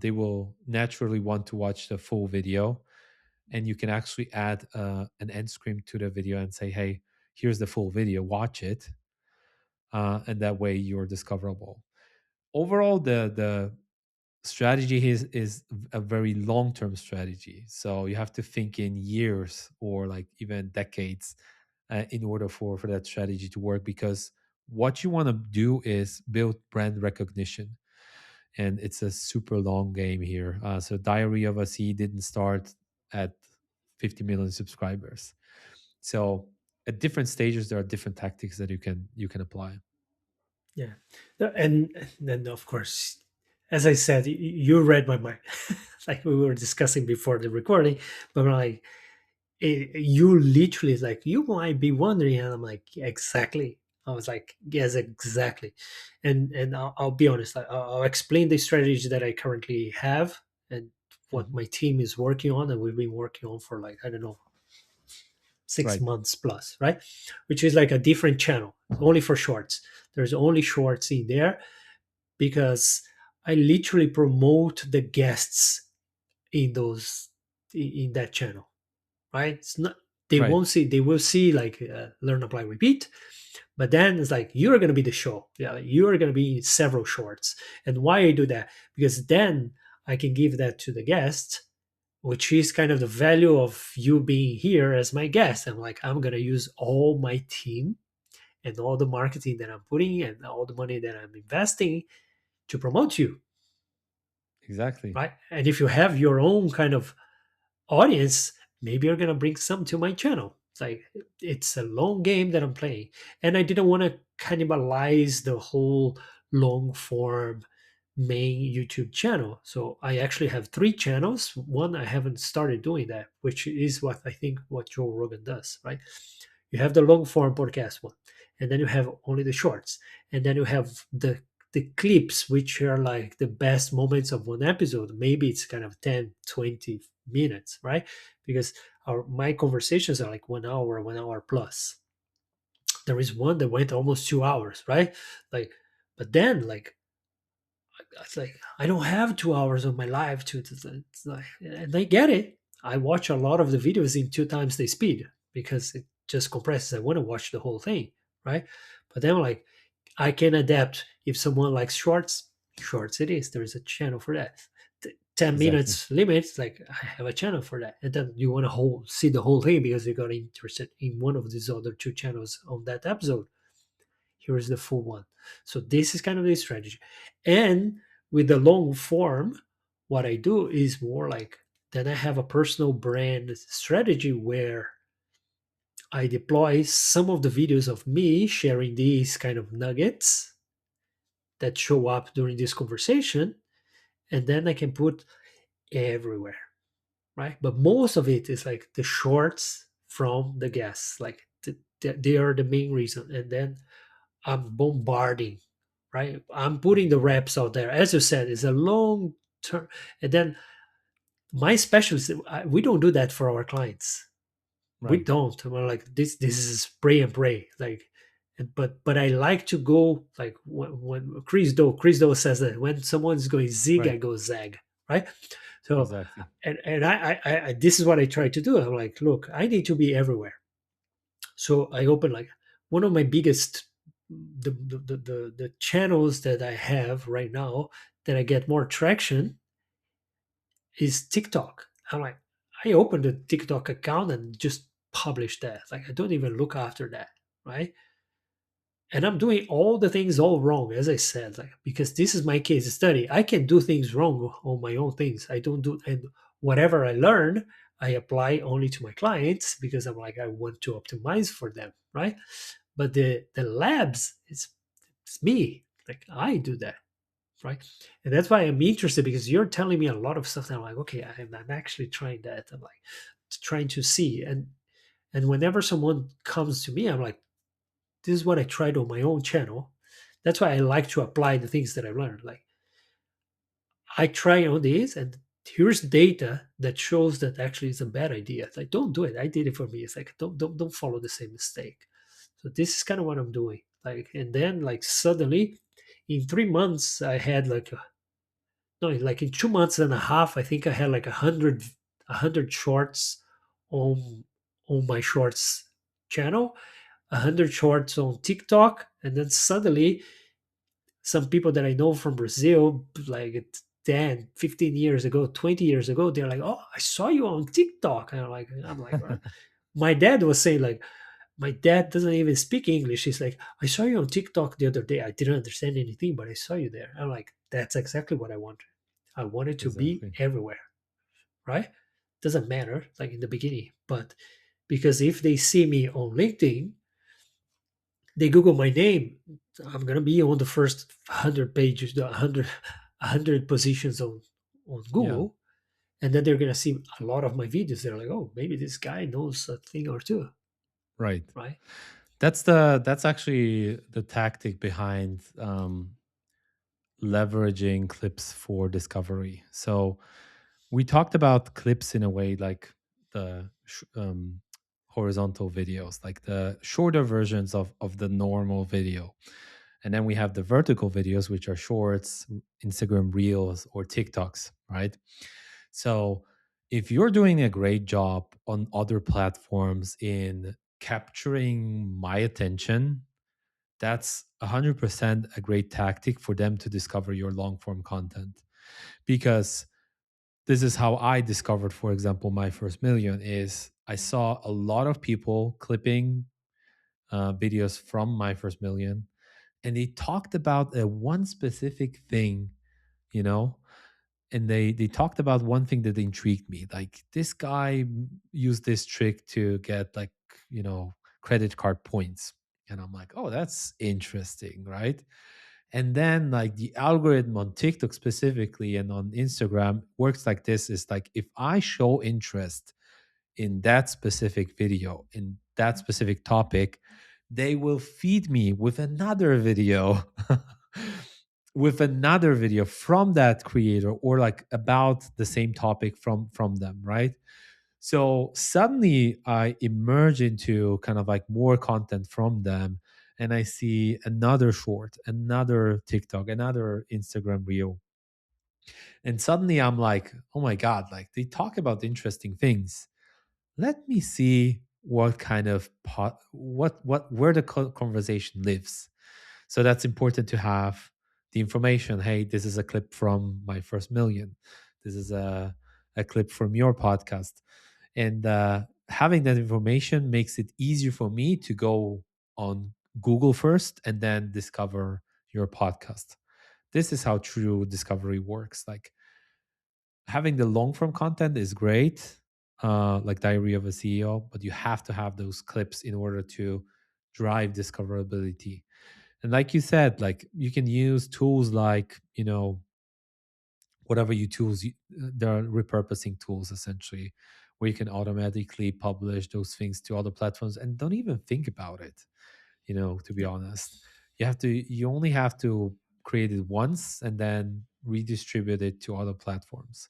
They will naturally want to watch the full video, and you can actually add an end screen to the video and say, hey, here's the full video, watch it. And that way you're discoverable. Overall, the strategy is a very long-term strategy. So you have to think in years or like even decades in order for that strategy to work, because what you want to do is build brand recognition, and it's a super long game here. So Diary of a C didn't start at 50 million subscribers. So at different stages, there are different tactics that you can apply. Yeah. And then, of course, as I said, you read my mind. Like we were discussing before the recording, but I'm like, you literally like, you might be wondering. And I'm like, "Yeah, exactly." I was like, yes, exactly. And I'll be honest, I'll explain the strategy that I currently have and what Mhm. my team is working on, and we've been working on for like, I don't know, six Right. months plus, right? Which is like a different channel only for shorts. There's only shorts in there because I literally promote the guests in those in that channel, right? It's not, they Right. won't see, they will see like learn, apply, repeat, But then it's like you're going to be the show. Yeah, like, you are going to be several shorts. And why I do that? Because then I can give that to the guest, which is kind of the value of you being here as my guest. I'm like, I'm going to use all my team and all the marketing that I'm putting and all the money that I'm investing to promote you, Exactly. right? And if you have your own kind of audience, maybe you're gonna bring some to my channel. It's like it's a long game that I'm playing, and I didn't want to cannibalize the whole long form main YouTube channel. So I actually have three channels. One I haven't started doing that, which is what I think what Joe Rogan does, right? You have the long form podcast one, and then you have only the shorts, and then you have the clips, which are like the best moments of one episode. Maybe it's kind of 10, 20 minutes, right? Because my conversations are like 1 hour, 1 hour plus. There is one that went almost 2 hours, right? Like, but then like it's like I don't have 2 hours of my life it's like, and I get it. I watch a lot of the videos in two times the speed because it just compresses. I want to watch the whole thing, right? But then like I can adapt. If someone likes shorts, shorts it is. There is a channel for that. 10 Exactly. minutes limit, like I have a channel for that. And then you want to see the whole thing because you got interested in one of these other two channels on that episode. Here's the full one. So this is kind of the strategy. And with the long form, what I do is more like then I have a personal brand strategy where I deploy some of the videos of me sharing these kind of nuggets that show up during this conversation, and then I can put everywhere, right? But most of it is like the shorts from the guests, like they are the main reason. And then I'm bombarding, right? I'm putting the reps out there. As you said, it's a long term. And then my specialists, we don't do that for our clients. We Right. don't. We're like this is spray and pray. Like, but I like to go like when Chris Do says that when someone's going zig, I Right. go zag, right? So Exactly. and I this is what I try to do. I'm like, look, I need to be everywhere. So I open like one of my biggest the channels that I have right now that I get more traction is TikTok. I'm like, I opened a TikTok account and just publish that. Like I don't even look after that, right? And I'm doing all the things all wrong, as I said, like because this is my case study. I can do things wrong on my own things. I don't do and whatever I learn, I apply only to my clients because I'm like I want to optimize for them, right? But the labs, it's me. Like I do that, right? And that's why I'm interested because you're telling me a lot of stuff that I'm like, okay, I'm actually trying that. I'm like trying to see and whenever someone comes to me, I'm like, this is what I tried on my own channel. That's why I like to apply the things that I learned. Like I try on this and here's data that shows that actually it's a bad idea. It's like, don't do it. I did it for me. It's like, don't follow the same mistake. So this is kind of what I'm doing. Like, and then like suddenly in 3 months, I had like, no, like in 2 months and a half, I think I had like a hundred shorts on, on my shorts channel, 100 shorts on TikTok. And then suddenly some people that I know from Brazil, like 10, 15 years ago, 20 years ago, they're like, oh, I saw you on TikTok. And I'm like, "What?" My dad was saying like, my dad doesn't even speak English. He's like, I saw you on TikTok the other day. I didn't understand anything, but I saw you there. I'm like, that's exactly what I wanted. I wanted to be Exactly. everywhere, right? Doesn't matter, like in the beginning, but because if they see me on LinkedIn, they Google my name, I'm gonna be on the first 100 pages, the 100 positions on Yeah. Google, and then they're gonna see a lot of my videos. They're like, oh, maybe this guy knows a thing or two, Right. right? That's actually the tactic behind leveraging clips for discovery. So we talked about clips in a way like the horizontal videos, like the shorter versions of the normal video. And then we have the vertical videos, which are shorts, Instagram reels, or TikToks, right? So if you're doing a great job on other platforms in capturing my attention, that's 100% a great tactic for them to discover your long form content. Because this is how I discovered, for example, my first million is I saw a lot of people clipping videos from my first million, and they talked about one specific thing, you know, and they talked about one thing that intrigued me. Like this guy used this trick to get like, you know, credit card points. And I'm like, oh, that's interesting, right? And then like the algorithm on TikTok specifically and on Instagram works like this, is like if I show interest in that specific video, in that specific topic, they will feed me with another video with another video from that creator, or like about the same topic from them, right? So suddenly I emerge into kind of like more content from them, and I see another short, another TikTok, another Instagram reel. And suddenly I'm like, oh my God, like they talk about interesting things. Let me see what kind of what where the conversation lives. So that's important to have the information. Hey, this is a clip from my first million. This is a clip from your podcast. And having that information makes it easier for me to go on Google first and then discover your podcast. This is how true discovery works. Like having the long form content is great, like Diary of a CEO, but you have to have those clips in order to drive discoverability. And like you said, like you can use tools like, you know, whatever you tools, there are repurposing tools essentially where you can automatically publish those things to other platforms and don't even think about it, you know, to be Yeah. honest. You only have to create it once and then redistribute it to other platforms.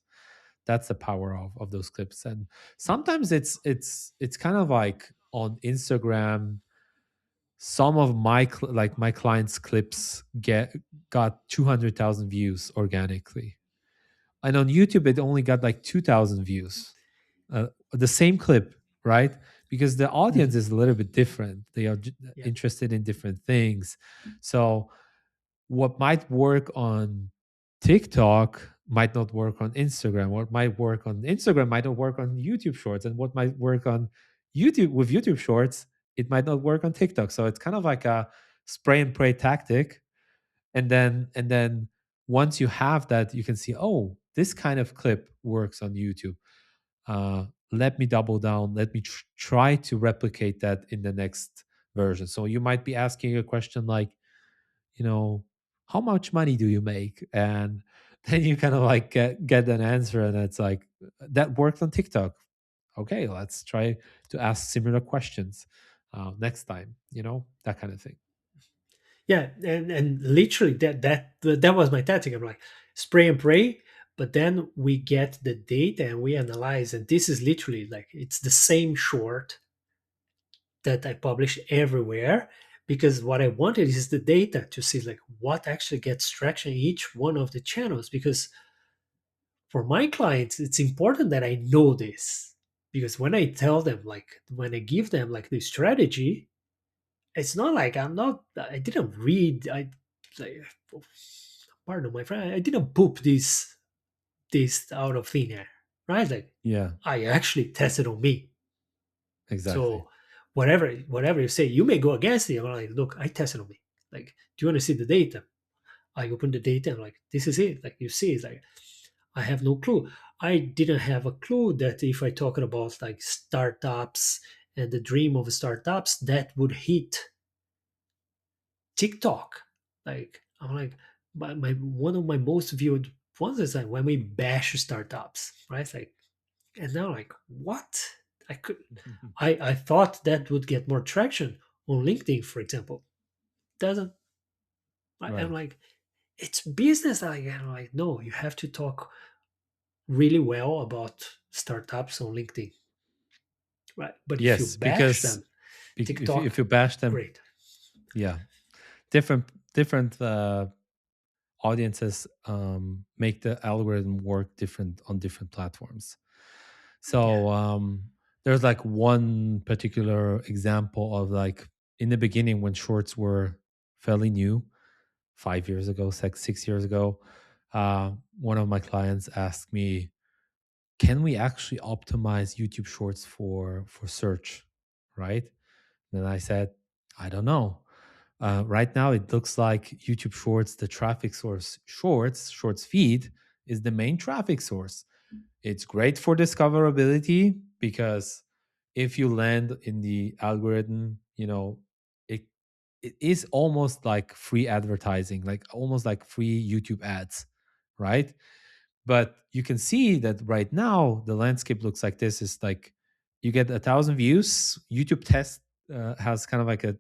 That's the power of those clips. And sometimes it's kind of like on Instagram, some of my like my clients clips got 200,000 views organically, and on YouTube it only got like 2,000 views, the same clip, right? Because the audience Mhm. is a little bit different. They are Yeah. interested in different things. So what might work on TikTok might not work on Instagram. What might work on Instagram might not work on YouTube Shorts, and what might work on YouTube with YouTube Shorts, it might not work on TikTok. So it's kind of like a spray and pray tactic. And then once you have that, you can see, oh, this kind of clip works on YouTube. Let me double down. Let me try to replicate that in the next version. So you might be asking a question like, you know, how much money do you make? And then you kind of like get an answer, and it's like, that worked on TikTok. Okay, let's try to ask similar questions next time, you know, that kind of thing. Yeah, and literally that was my tactic. I'm like spray and pray, but then we get the data and we analyze, and this is literally like it's the same short that I publish everywhere, because what I wanted is the data to see like what actually gets traction in each one of the channels. Because for my clients, it's important that I know this, because when I tell them, like when I give them like the strategy, it's not like I didn't read, I like, pardon my friend, I didn't poop this out of thin air, right? Like Yeah, I actually tested on me. exactly. So whatever you say, you may go against it. I'm like, look, I tested on me. Like, do you want to see the data? I open the data and like, this is it. Like you see, it's like I have no clue. I didn't have a clue that if I talk about like startups and the dream of startups, that would hit TikTok. Like I'm like, my one of my most viewed ones is like when we bash startups, right? It's like, and now like what? I could, I thought that would get more traction on LinkedIn, for example. Doesn't. I'm Right. like, it's business. I'm like, no, you have to talk really well about startups on LinkedIn, right? But if you Yes, bash because them, if TikTok, you bash them, great. yeah, different audiences make the algorithm work different on different platforms. Yeah. So there's like one particular example of like in the beginning when shorts were fairly new, 5 years ago, 6 years ago. One of my clients asked me, "Can we actually optimize YouTube Shorts for search?" Right? And I said, "I don't know. Right now, it looks like YouTube Shorts, the traffic source, Shorts feed is the main traffic source. It's great for discoverability because if you land in the algorithm, it it is almost like free advertising, like almost like free YouTube ads, right? But you can see that right now the landscape looks like this: is like you get 1,000 views. YouTube test has kind of like a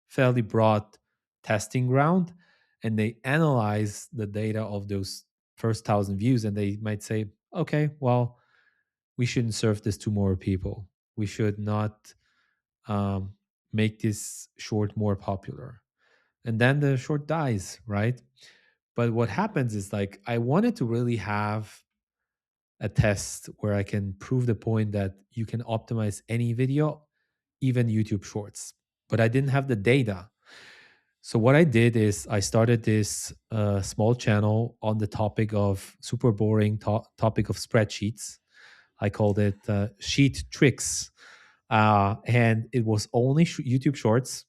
fairly broad testing ground, and they analyze the data of those first 1,000 views, and they might say, okay, well, we shouldn't serve this to more people. We should not um, make this short more popular. And then the short dies, right? But what happens is, like, I wanted to really have a test where I can prove the point that you can optimize any video, even YouTube shorts. But I didn't have the data. So what I did is I started this small channel on the topic of super boring topic of spreadsheets. I called it Sheet Tricks, and it was only YouTube Shorts,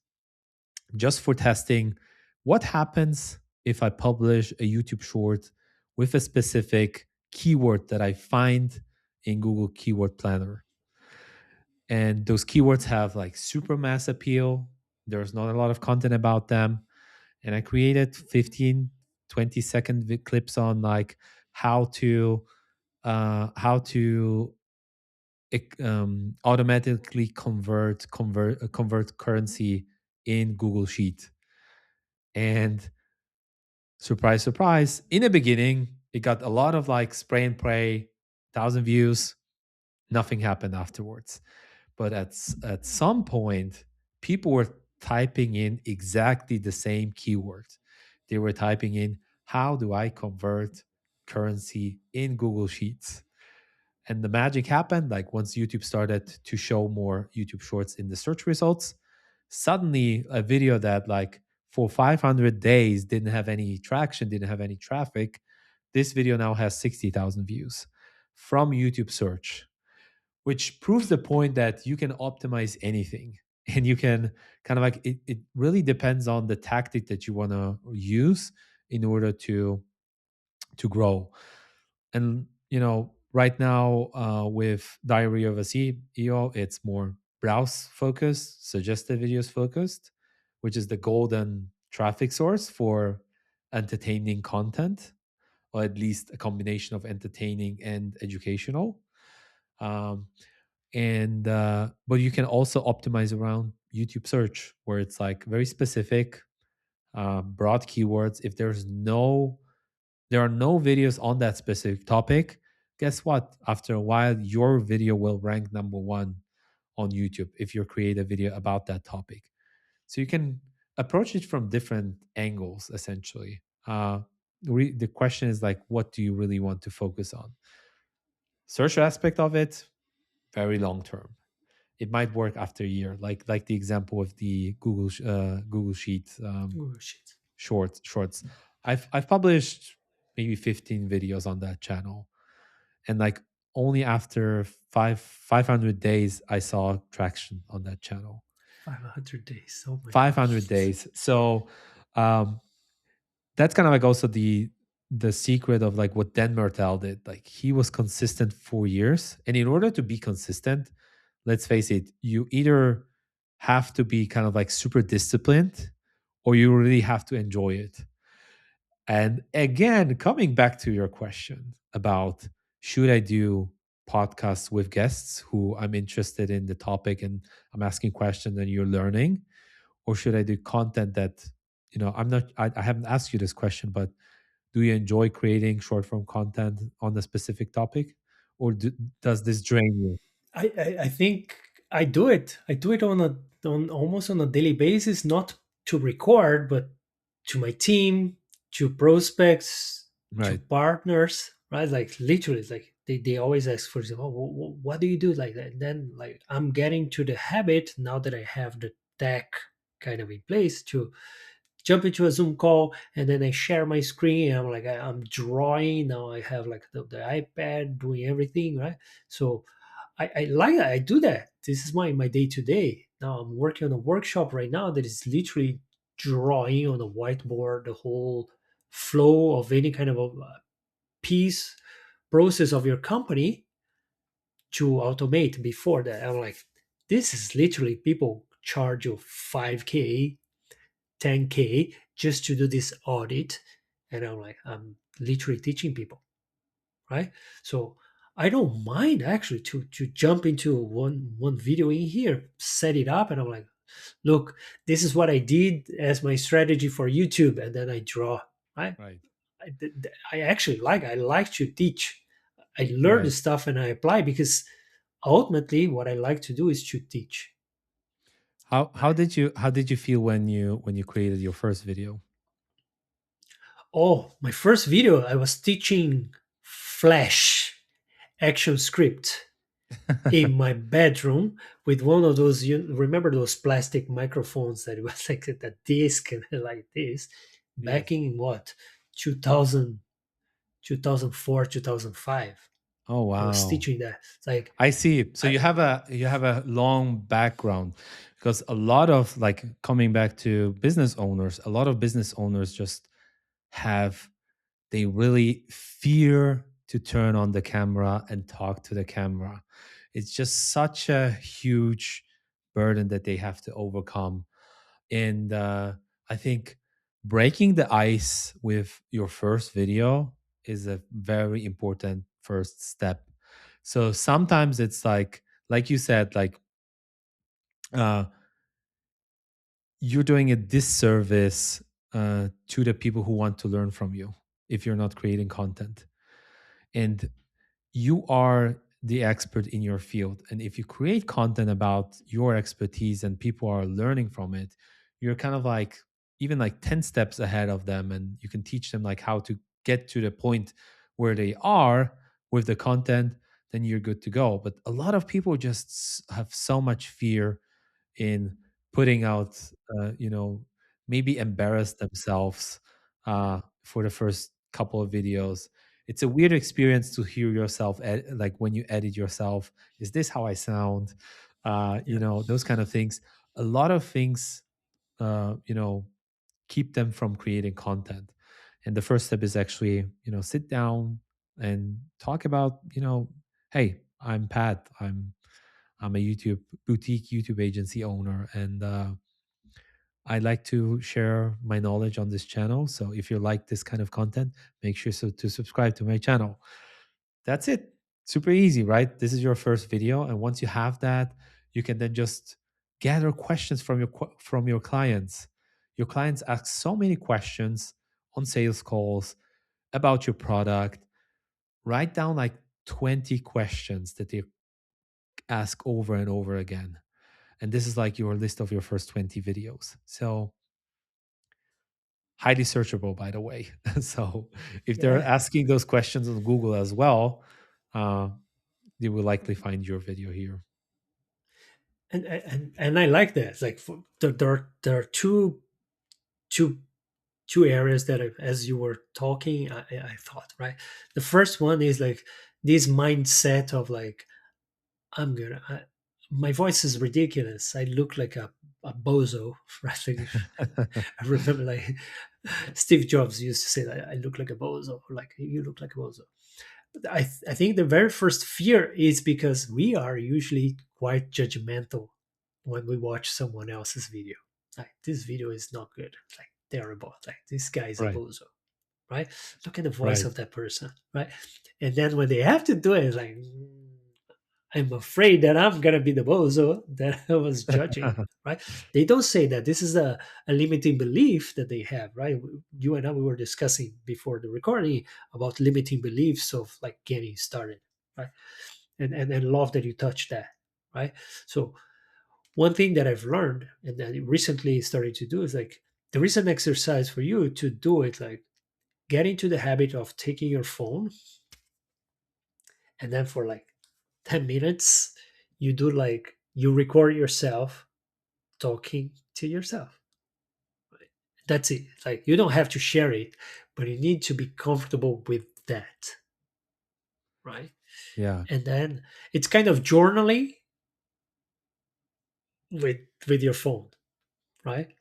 just for testing what happens if I publish a YouTube Short with a specific keyword that I find in Google Keyword Planner. And those keywords have like super mass appeal. There's not a lot of content about them. And I created 15, 20-second clips on like how to automatically convert currency in Google Sheet. And surprise, surprise, in the beginning, it got a lot of like spray and pray, 1,000 views. Nothing happened afterwards. But at some point, people were typing in exactly the same keyword. They were typing in, how do I convert currency in Google Sheets? And the magic happened. Like, once YouTube started to show more YouTube shorts in the search results, suddenly a video that like for 500 days didn't have any traction, didn't have any traffic, this video now has 60,000 views from YouTube search, which proves the point that you can optimize anything. And you can kind of like, it really depends on the tactic that you want to use in order to grow. And right now, with Diary of a CEO, it's more browse focused, suggested videos focused, which is the golden traffic source for entertaining content, or at least a combination of entertaining and educational. um, and But you can also optimize around YouTube search, where it's like very specific, broad keywords. If there are no videos on that specific topic, guess what? After a while, your video will rank number one on YouTube if you create a video about that topic. So you can approach it from different angles, essentially. The question is like, what do you really want to focus on? Search aspect of it, very long term. It might work after a year, like the example of the Google Sheet Oh shit. shorts. I've published maybe 15 videos on that channel, and like only after 500 days I saw traction on that channel. 500 days. Oh my 500 gosh. days. So um, that's kind of like also the secret of like what Dan Mertel did. Like, he was consistent for years, and in order to be consistent, let's face it, you either have to be kind of like super disciplined, or you really have to enjoy it. And again, coming back to your question about, should I do podcasts with guests who I'm interested in the topic and I'm asking questions and you're learning, or should I do content that, I haven't asked you this question, but do you enjoy creating short form content on a specific topic, or does this drain you? I think I do it. I do it on almost on a daily basis, not to record, but to my team, to prospects, to Right. partners, right? Like literally, it's like they always ask for example, what do you do like that? And then like I'm getting to the habit now that I have the tech kind of in place jump into a Zoom call, and then I share my screen. And I'm like, I'm drawing now. I have like the iPad doing everything, right? So I like that. I do that. This is my day to day. Now I'm working on a workshop right now that is literally drawing on a whiteboard the whole flow of any kind of a piece process of your company to automate before that. I'm like, this is literally people charge you 5K, 10K just to do this audit. And I'm like, I'm literally teaching people, right? So I don't mind actually to jump into one video in here, set it up, and I'm like, look, this is what I did as my strategy for YouTube, and then I draw, right? Right. I like to teach. I learn the Right. stuff and I apply because ultimately what I like to do is to teach. Right? How did you feel when you created your first video? Oh, my first video, I was teaching Flash action script in my bedroom with one of those. You remember those plastic microphones that it was like a disc and like this, Yes. back in what 2000, 2004, 2005. Oh I was wow. teaching that. It's like I see. So I, you have a long background because a lot of like coming back to business owners, a lot of business owners just have they really fear to turn on the camera and talk to the camera. It's just such a huge burden that they have to overcome. And I think breaking the ice with your first video is a very important first step. So sometimes it's like you said, like uh, you're doing a disservice to the people who want to learn from you if you're not creating content. And you are the expert in your field. And if you create content about your expertise and people are learning from it, you're kind of like even like 10 steps ahead of them. And you can teach them like how to get to the point where they are with the content, then you're good to go. But a lot of people just have so much fear in putting out, maybe embarrass themselves for the first couple of videos. It's a weird experience to hear yourself like when you edit yourself. Is this how I sound? yeah, Those kind of things. A lot of things, keep them from creating content. And the first step is actually, sit down and talk about, hey, I'm Pat. I'm a YouTube boutique YouTube agency owner, and I like to share my knowledge on this channel. So if you like this kind of content, make sure to subscribe to my channel. That's it. Super easy, right? This is your first video, and once you have that, you can then just gather questions from your clients. Your clients ask so many questions on sales calls about your product. Write down like 20 questions that they ask over and over again, and this is like your list of your first 20 videos. So highly searchable, by the way. So if they're yeah. asking those questions on Google as well, uh, they will likely find your video here. And I like that. It's like there are two two areas that as you were talking, I thought, right. The first one is like this mindset of like I'm gonna. My voice is ridiculous. I look like a bozo. Right? Like, I remember like Steve Jobs used to say that I look like a bozo. Like you look like a bozo. I think the very first fear is because we are usually quite judgmental when we watch someone else's video. Like this video is not good. Like terrible. Like this guy is a Right, bozo. Right? Look at the voice right. of that person. Right? And then when they have to do it, it's like I'm afraid that I'm gonna be the bozo that I was judging, right? They don't say that. This is a limiting belief that they have, right? You and I we were discussing before the recording about limiting beliefs of like getting started, right? And love that you touched that, right? So one thing that I've learned and that I recently started to do is like there is an exercise for you to do it, like get into the habit of taking your phone and then for like 10 minutes you do like you record yourself talking to yourself, right? That's it. Like you don't have to share it, but you need to be comfortable with that, right? Yeah, And then it's kind of journaling with your phone, right?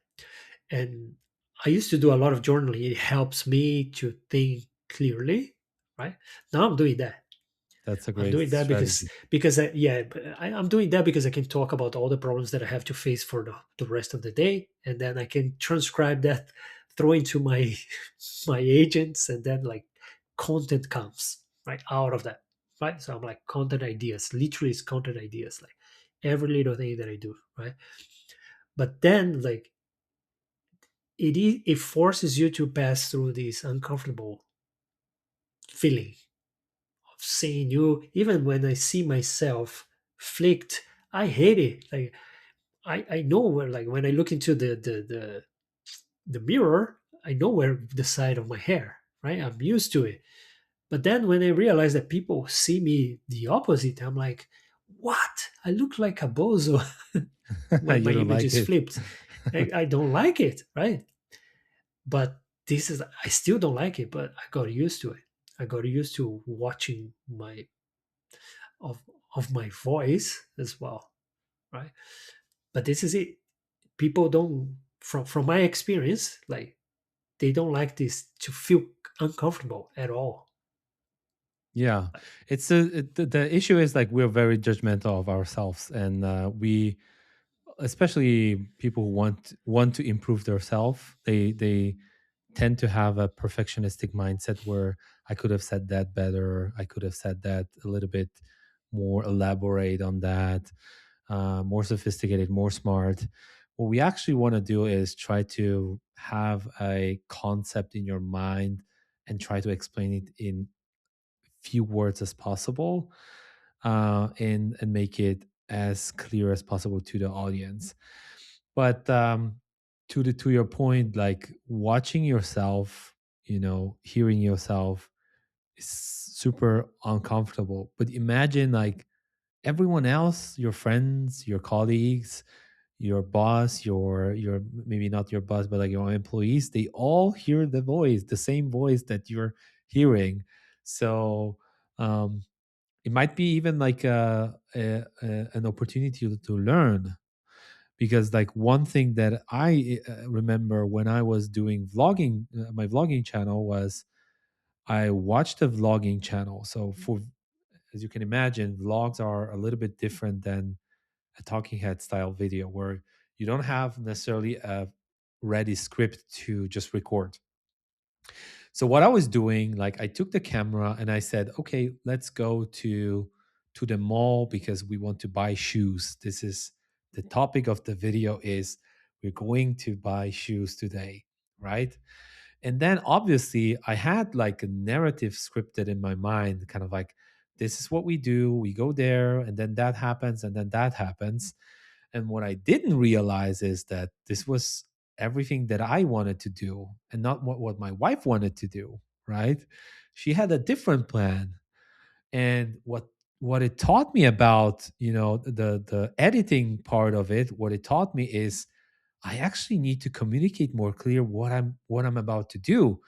And I used to do a lot of journaling. It helps me to think clearly, right? Now I'm doing that. that's a I'm great doing that strategy. I'm doing that because I can talk about all the problems that I have to face for the rest of the day, and then I can transcribe that, throw into my my agents, and then like content comes right out of that, right? So I'm like content ideas, literally it's content ideas, like every little thing that I do, right? But then like it forces you to pass through this uncomfortable feeling of seeing you. Even when I see myself flicked, I hate it. Like I know where, like when I look into the mirror, I know where the side of my hair, right? I'm used to it. But then when I realize that people see me the opposite, I'm like, what? I look like a bozo when my You don't image like is it. flipped. I don't like it, right? But this is, I still don't like it, but I got used to it. I got used to watching my of my voice as well, right? But this is it. People don't, from my experience, like they don't like this to feel uncomfortable at all. Yeah, it's a the issue is like we're very judgmental of ourselves, and we, especially people who want to improve themselves, they tend to have a perfectionistic mindset where I could have said that better, I could have said that a little bit more elaborate on that, more sophisticated, more smart. What we actually want to do is try to have a concept in your mind and try to explain it in few words as possible, and make it as clear as possible to the audience. But to your point, like watching yourself, hearing yourself is super uncomfortable. But imagine like everyone else, your friends, your colleagues, your boss, your maybe not your boss, but like your employees, they all hear the same voice that you're hearing. So um, it might be even like an opportunity to learn, because like one thing that I remember when I was doing vlogging, my vlogging channel was I watched a vlogging channel. So for, as you can imagine, vlogs are a little bit different than a talking head style video where you don't have necessarily a ready script to just record. So what I was doing, like I took the camera and I said, okay, let's go to the mall because we want to buy shoes. This is the topic of the video, is we're going to buy shoes today, right? And then obviously I had like a narrative scripted in my mind, kind of like, this is what we do. We go there and then that happens and then that happens. And what I didn't realize is that this was everything that I wanted to do and not what my wife wanted to do, right? She had a different plan. And what it taught me about, the editing part of it, what it taught me is I actually need to communicate more clear what I'm about to do.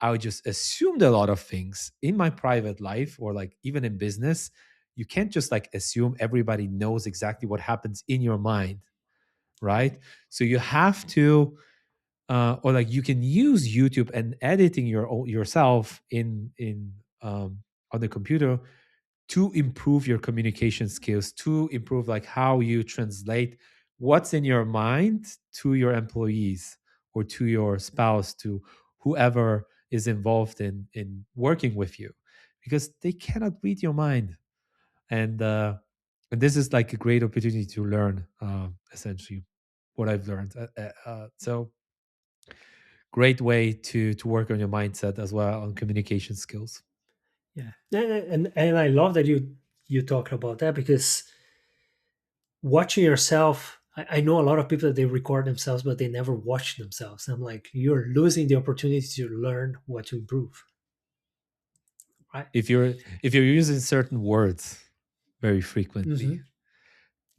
I would just assumed a lot of things in my private life or like even in business. You can't just like assume everybody knows exactly what happens in your mind, right? So you have to, or like you can use YouTube and editing yourself on the computer to improve your communication skills, to improve like how you translate what's in your mind to your employees or to your spouse, to whoever is involved in working with you, because they cannot read your mind. And this is like a great opportunity to learn, essentially what I've learned. So great way to work on your mindset as well on communication skills. Yeah, and I love that you talk about that, because watching yourself, I know a lot of people that they record themselves but they never watch themselves. I'm like, you're losing the opportunity to learn what to improve, right? If you're using certain words very frequently, Hmm.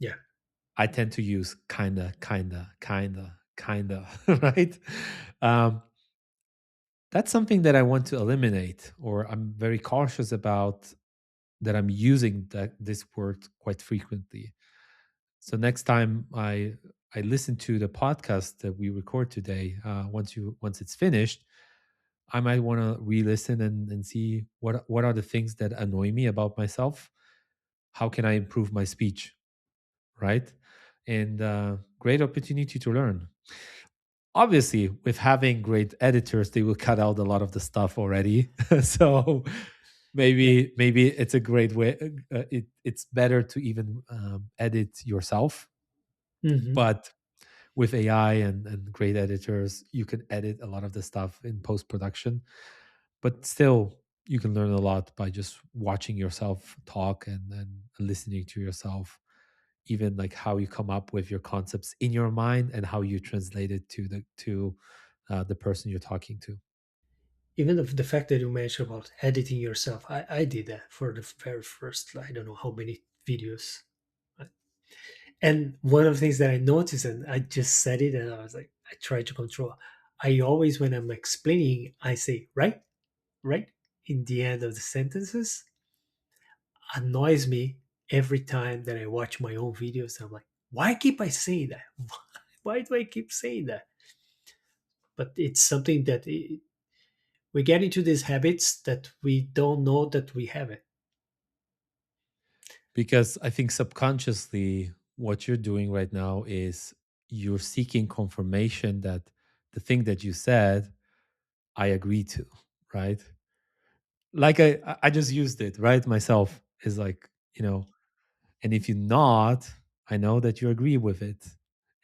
Yeah. I tend to use kinda, kinda, kinda, kind of, right? Um, that's something that I want to eliminate, or I'm very cautious about that I'm using this word quite frequently. So next time I listen to the podcast that we record today, once it's finished, I might want to re-listen and see what are the things that annoy me about myself. How can I improve my speech, right? And great opportunity to learn. Obviously, with having great editors, they will cut out a lot of the stuff already. So Yeah. maybe it's a great way. It's better to even edit yourself, Hmm. but with AI and great editors, you can edit a lot of the stuff in post production. But still, you can learn a lot by just watching yourself talk and listening to yourself, even like how you come up with your concepts in your mind and how you translate it to the person you're talking to. Even the fact that you mentioned about editing yourself, I did that for the very first, I don't know how many videos. And one of the things that I noticed, and I just said it, and I was like, I try to control. I always, when I'm explaining, I say right, right in the end of the sentences. Annoys me every time that I watch my own videos. I'm like, why keep I saying that? Why do I keep saying that? But it's something that we get into these habits that we don't know that we have it. Because I think subconsciously, what you're doing right now is you're seeking confirmation that the thing that you said, I agree to, right? Like I just used it, right? Myself is like, and if you're not, I know that you agree with it.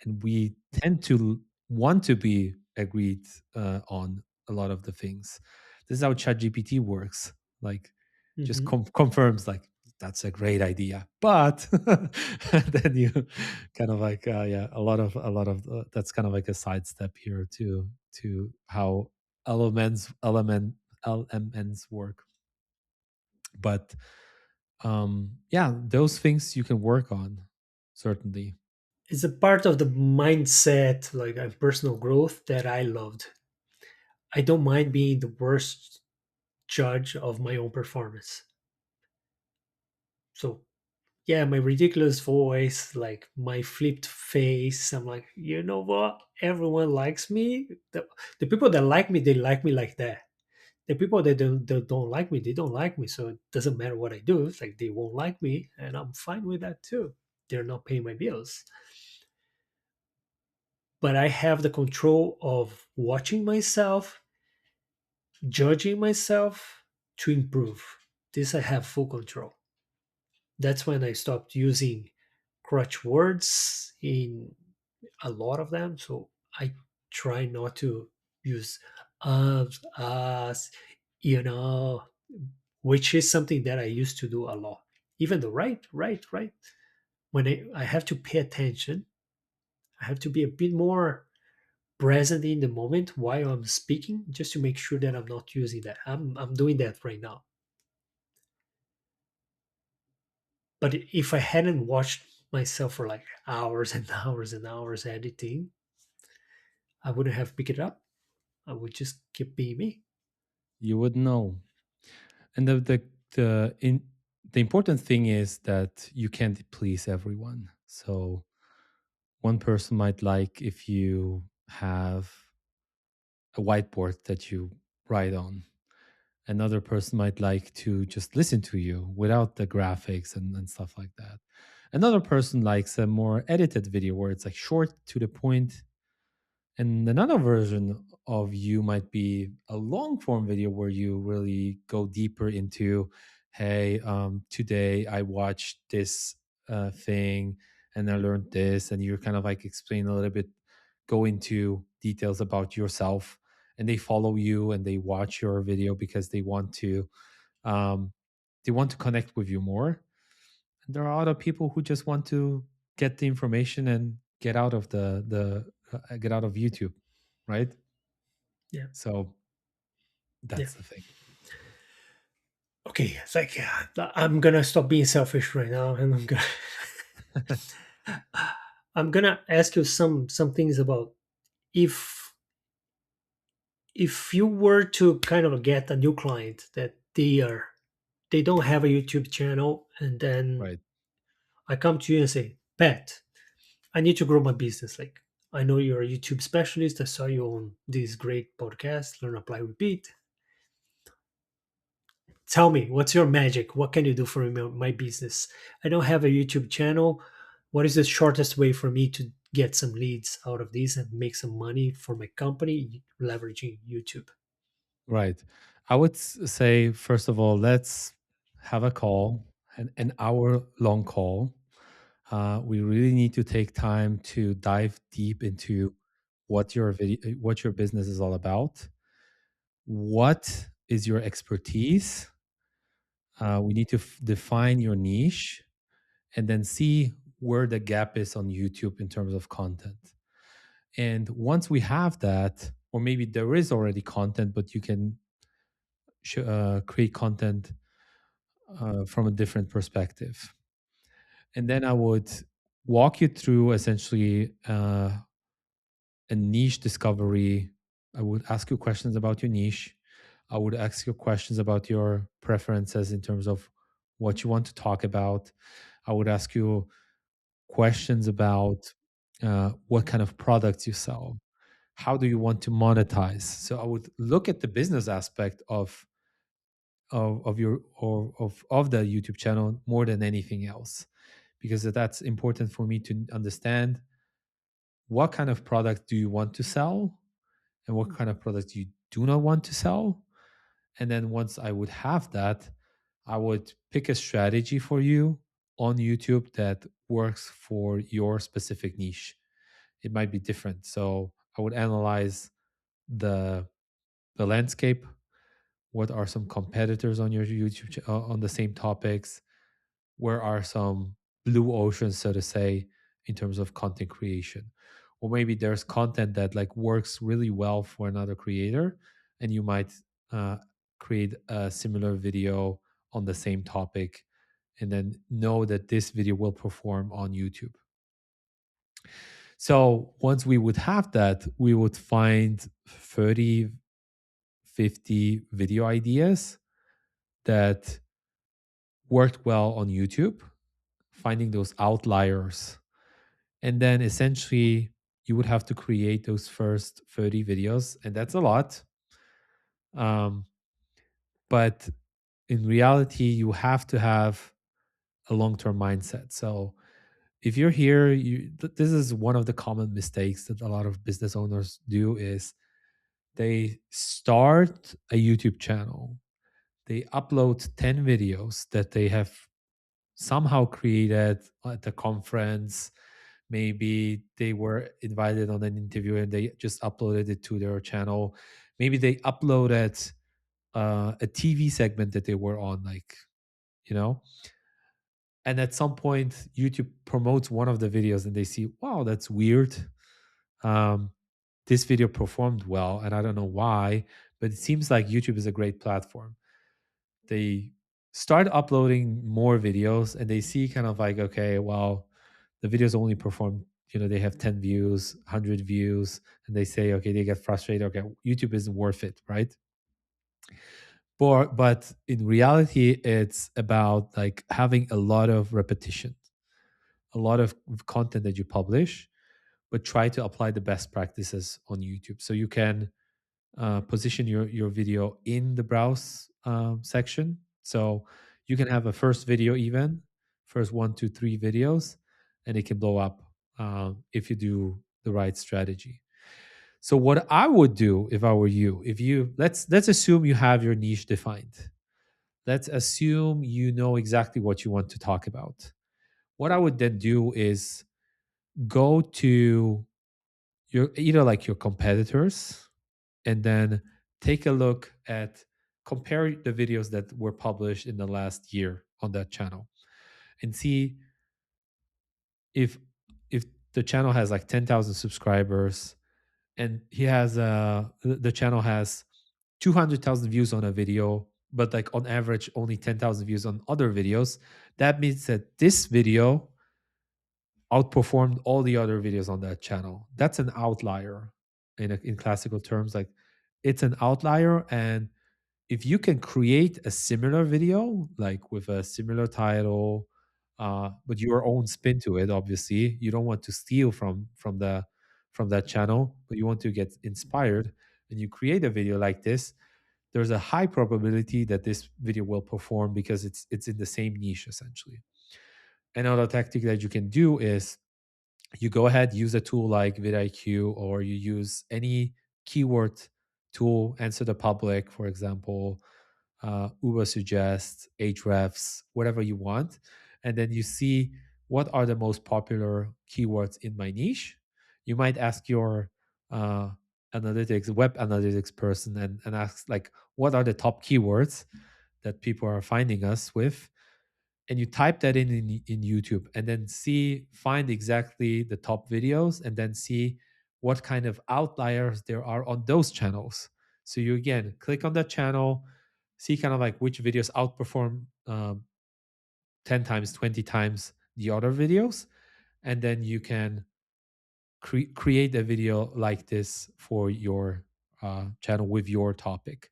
And we tend to want to be agreed on a lot of the things. This is how ChatGPT works. Like, just Hmm. confirms, like, that's a great idea. But then you kind of like, yeah, that's kind of like a sidestep here to how LMNs work. But yeah, those things you can work on, certainly. It's a part of the mindset, like personal growth, that I loved. I don't mind being the worst judge of my own performance. So yeah, my ridiculous voice, like my flipped face. I'm like, you know what? Everyone likes me. The people that like me like that. The people that don't like me, they don't like me. So it doesn't matter what I do. It's like they won't like me, and I'm fine with that too. They're not paying my bills. But I have the control of watching myself, judging myself to improve. This I have full control. That's when I stopped using crutch words in a lot of them. So I try not to use us, you know, which is something that I used to do a lot. Even the right, right, right. When I have to pay attention, I have to be a bit more present in the moment while I'm speaking, just to make sure that I'm not using that. I'm doing that right now. But if I hadn't watched myself for like hours and hours and hours editing, I wouldn't have picked it up. I would just keep being me. You would know. And the important thing is that you can't please everyone. So one person might like if you have a whiteboard that you write on. Another person might like to just listen to you without the graphics and stuff like that. Another person likes a more edited video where it's like short to the point. And another version of you might be a long form video where you really go deeper into, hey, today I watched this thing and I learned this, and you're kind of like explain a little bit, go into details about yourself, and they follow you and they watch your video because um, they want to connect with you more. And there are other people who just want to get the information and get out of get out of YouTube, right? Yeah. So Yeah. that's the thing. Okay. It's like, yeah, I'm gonna stop being selfish right now, and I'm gonna ask you some things about. if you were to kind of get a new client that they don't have a YouTube channel, and then Right. I come to you and say, Pat, I need to grow my business. Like, I know you're a YouTube specialist. I saw you on this great podcast, Learn, Apply, Repeat. Tell me, what's your magic? What can you do for my business? I don't have a YouTube channel. What is the shortest way for me to get some leads out of this and make some money for my company leveraging YouTube? Right. I would say, first of all, let's have a call, an hour long call. We really need to take time to dive deep into what your business is all about. What is your expertise? We need to define your niche and then see where the gap is on YouTube in terms of content. And once we have that, or maybe there is already content, but you can create content from a different perspective. And then I would walk you through essentially a niche discovery. I would ask you questions about your niche. I would ask you questions about your preferences in terms of what you want to talk about. I would ask you questions about what kind of products you sell. How do you want to monetize? So I would look at the business aspect of your or of the YouTube channel more than anything else, because that's important for me to understand what kind of product do you want to sell and what kind of products you do not want to sell. And then once I would have that, I would pick a strategy for you on YouTube that works for your specific niche. It might be different. So I would analyze the landscape. What are some competitors on your YouTube on the same topics? Where are some blue oceans, so to say, in terms of content creation? Or maybe there's content that like works really well for another creator, and you might uh, create a similar video on the same topic, and then know that this video will perform on YouTube. So once we would have that, we would find 30, 50 video ideas that worked well on YouTube, finding those outliers. And then essentially, you would have to create those first 30 videos, and that's a lot. Um, but in reality, you have to have a long term mindset. So if you're here, this is one of the common mistakes that a lot of business owners do is they start a YouTube channel, they upload 10 videos that they have somehow created at a conference. Maybe they were invited on an interview and they just uploaded it to their channel. Maybe they uploaded a TV segment that they were on, like, you know, and at some point, YouTube promotes one of the videos and they see, wow, that's weird. Um, this video performed well, and I don't know why, but it seems like YouTube is a great platform. They start uploading more videos and they see kind of like, okay, well, the videos only perform, they have 10 views, 100 views, and they say, okay, they get frustrated. Okay, YouTube isn't worth it, right? But in reality, it's about like having a lot of repetition, a lot of content that you publish, but try to apply the best practices on YouTube. So you can position your video in the browse section. So you can have a first video, even first 1, 2, 3 videos, and it can blow up if you do the right strategy. So what I would do if I were you, if you let's assume you have your niche defined. Let's assume you know exactly what you want to talk about. What I would then do is go to your either like your competitors, and then take a look at compare the videos that were published in the last year on that channel and see if if the channel has like 10,000 subscribers and he has the channel has 200,000 views on a video, but like on average only 10,000 views on other videos. That means that this video outperformed all the other videos on that channel. That's an outlier. in classical terms. Like it's an outlier, and if you can create a similar video, like with a similar title, but your own spin to it, obviously, you don't want to steal from that channel, but you want to get inspired, and you create a video like this, there's a high probability that this video will perform because it's in the same niche essentially. Another tactic that you can do is you go ahead, use a tool like vidIQ, or you use any keyword tool, answer the public, for example, Uber Suggest, Ahrefs, whatever you want. And then you see what are the most popular keywords in my niche. You might ask your uh, web analytics person and ask, like, what are the top keywords that people are finding us with? And you type that in YouTube and then find exactly the top videos and then see what kind of outliers there are on those channels. So you again click on that channel, see kind of like which videos outperform 10 times, 20 times the other videos, and then you can create a video like this for your channel with your topic.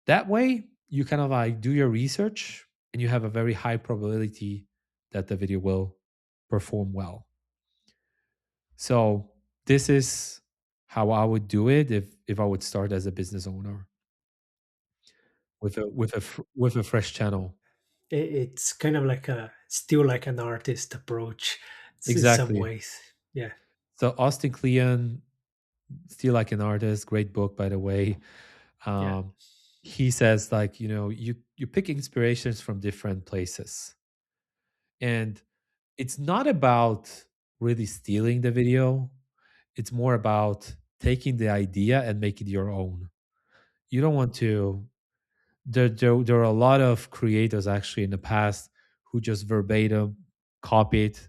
That way, you kind of like do your research and you have a very high probability that the video will perform well. So this is how I would do it if I would start as a business owner with a fresh channel. It's kind of like a still like an artist approach in some Exactly. ways. Yeah, So Austin Kleon, still like an artist, great book by the way. yeah, Um, he says like you pick inspirations from different places, and it's not about really stealing the video. It's more about taking the idea and make it your own. You don't want to. There are a lot of creators actually in the past who just verbatim copied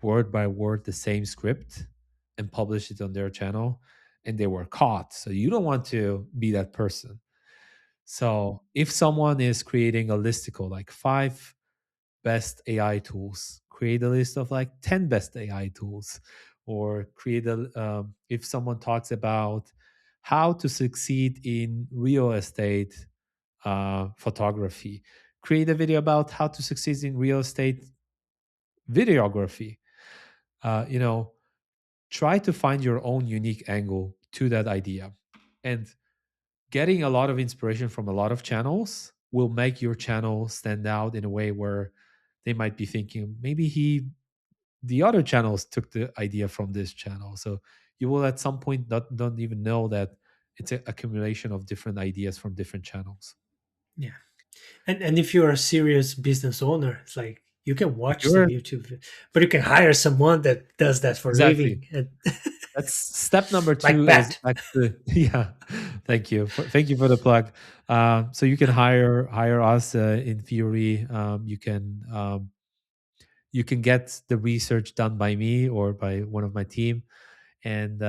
word by word the same script and published it on their channel, and they were caught. So you don't want to be that person. So if someone is creating a listicle like five best AI tools, create a list of like 10 best AI tools, or if someone talks about how to succeed in real estate photography, create a video about how to succeed in real estate videography. You know, try to find your own unique angle to that idea. And getting a lot of inspiration from a lot of channels will make your channel stand out in a way where they might be thinking maybe the other channels took the idea from this channel. So you will at some point not don't even know that it's an accumulation of different ideas from different channels. yeah. And if you're a serious business owner, it's like you can If watch some you're YouTube, but you can hire someone that does that for a exactly, living, and that's step number like two is Pat. actually yeah. Thank you for the plug. So you can hire us. In theory, you can get the research done by me or by one of my team, and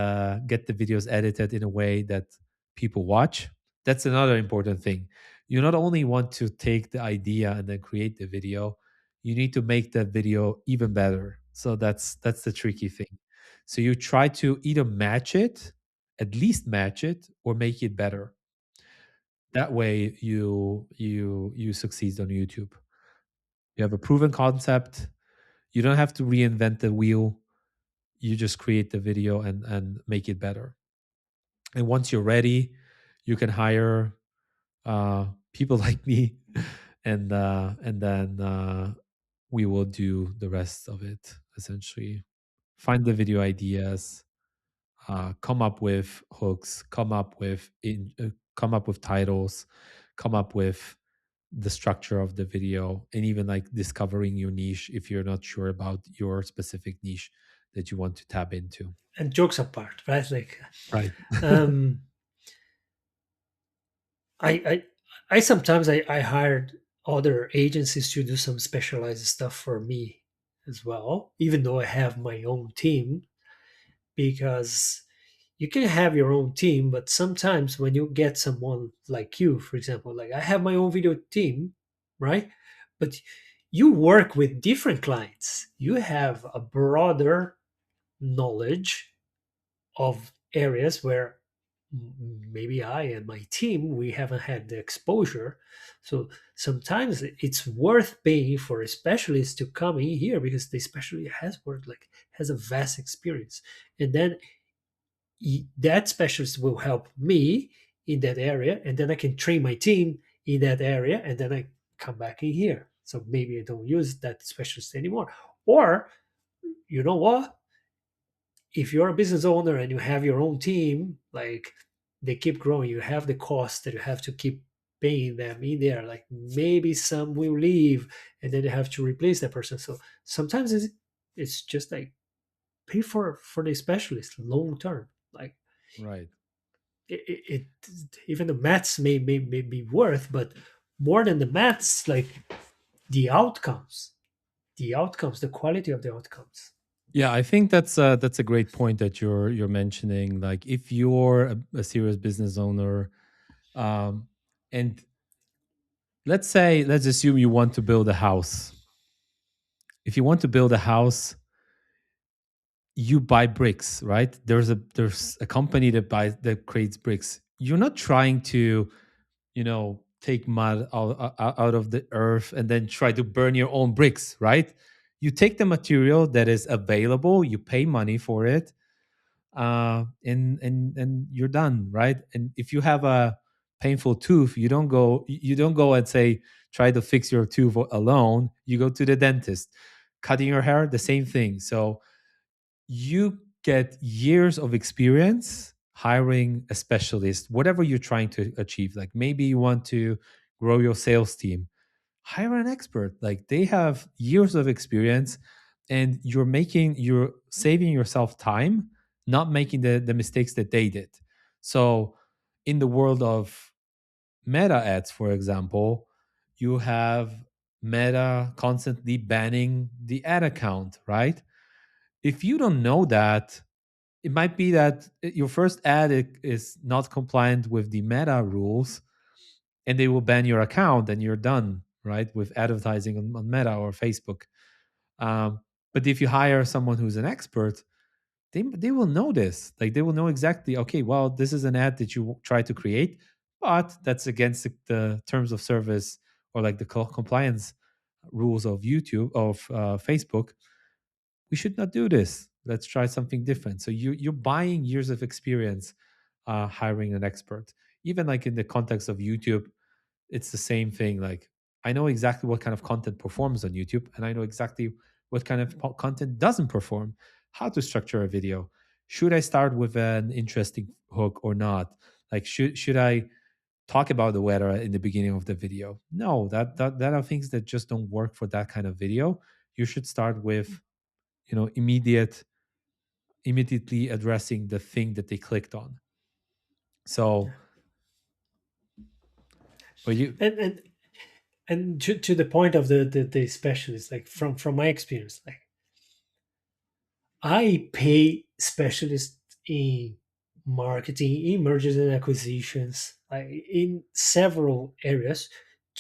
get the videos edited in a way that people watch. That's another important thing. You not only want to take the idea and then create the video, you need to make that video even better. So that's the tricky thing. So you try to either match it, at least match it, or make it better. That way you succeed on YouTube. You have a proven concept. You don't have to reinvent the wheel. You just create the video and make it better. And once you're ready, you can hire people like me, and then we will do the rest of it. Essentially, find the video ideas, come up with hooks, come up with titles, come up with the structure of the video, and even like discovering your niche if you're not sure about your specific niche that you want to tap into. And jokes apart, right? Like, Right. um, I I I sometimes I hired other agencies to do some specialized stuff for me as well, even though I have my own team, because you can have your own team, but sometimes when you get someone like you, for example, like I have my own video team, right? But you work with different clients. You have a broader knowledge of areas where maybe I and my team we haven't had the exposure. So sometimes it's worth paying for a specialist to come in here because the specialist has worked, like has a vast experience, and then that specialist will help me in that area, and then I can train my team in that area, and then I come back in here. So maybe I don't use that specialist anymore. Or you know what, if you're a business owner and you have your own team, like they keep growing, you have the cost that you have to keep paying them in there. Like maybe some will leave and then you have to replace that person. So sometimes it's just like pay for the specialist long term. Like Right. it even the maths may be worth, but more than the maths, like the outcomes, the quality of the outcomes. Yeah, I think that's a great point that you're mentioning. Like, if you're a serious business owner, um, and let's assume you want to build a house. If you want to build a house, you buy bricks, right? There's a company that creates bricks. You're not trying to, take mud out of the earth and then try to burn your own bricks, right? You take the material that is available, you pay money for it, and you're done, right? And if you have a painful tooth, you don't go and say try to fix your tooth alone. You go to the dentist. Cutting your hair, the same thing. So you get years of experience hiring a specialist, whatever you're trying to achieve. Like, maybe you want to grow your sales team, hire an expert. Like, they have years of experience, and you're saving yourself time, not making the mistakes that they did. So in the world of Meta ads, for example, you have Meta constantly banning the ad account, right? If you don't know that, it might be that your first ad is not compliant with the Meta rules, and they will ban your account, and you're done, right, with advertising on Meta or Facebook. um, but if you hire someone who's an expert, they will know this. Like, they will know exactly, okay, well, this is an ad that you try to create, but that's against the terms of service, or like the compliance rules of YouTube, of Facebook. We should not do this. Let's try something different. So you're buying years of experience, hiring an expert. Even like in the context of YouTube, it's the same thing. Like, I know exactly what kind of content performs on YouTube, and I know exactly what kind of content doesn't perform. How to structure a video. Should I start with an interesting hook or not? Like, should I talk about the weather in the beginning of the video? No, that are things that just don't work for that kind of video. You should start with, immediately addressing the thing that they clicked on. So, but you And to the point of the specialist, like from my experience, like I pay specialists in marketing, in mergers and acquisitions, like in several areas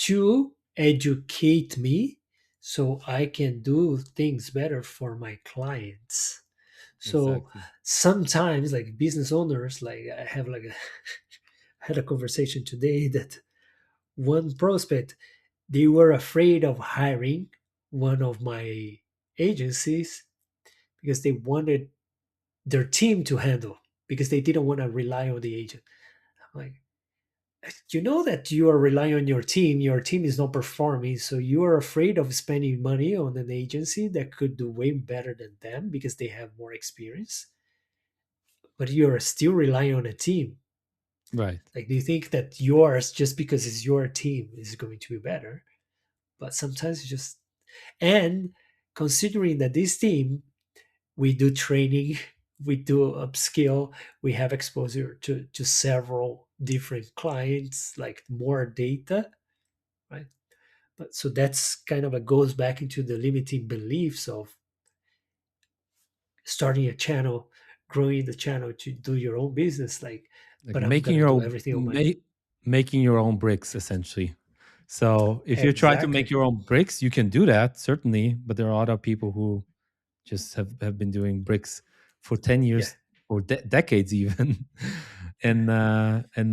to educate me so I can do things better for my clients. So exactly. sometimes like business owners, like I have like a had a conversation today that one prospect, they were afraid of hiring one of my agencies because they wanted their team to handle, because they didn't want to rely on the agent. I'm like, you know that you are relying on your team is not performing, so you are afraid of spending money on an agency that could do way better than them because they have more experience, but you are still relying on a team. Right. Like, do you think that yours, just because it's your team, is going to be better? But sometimes it's just, and considering that this team, we do training, we do upskill, we have exposure to several different clients, like more data, right? But so that's kind of a goes back into the limiting beliefs of starting a channel, growing the channel to do your own business, like, Like, but I'm making gonna your do own everything on my making your own bricks, essentially. So if you try to make exactly. your own bricks, you can do that, certainly, but there are other people who just have been doing bricks for 10 Yeah. years. or decades even. And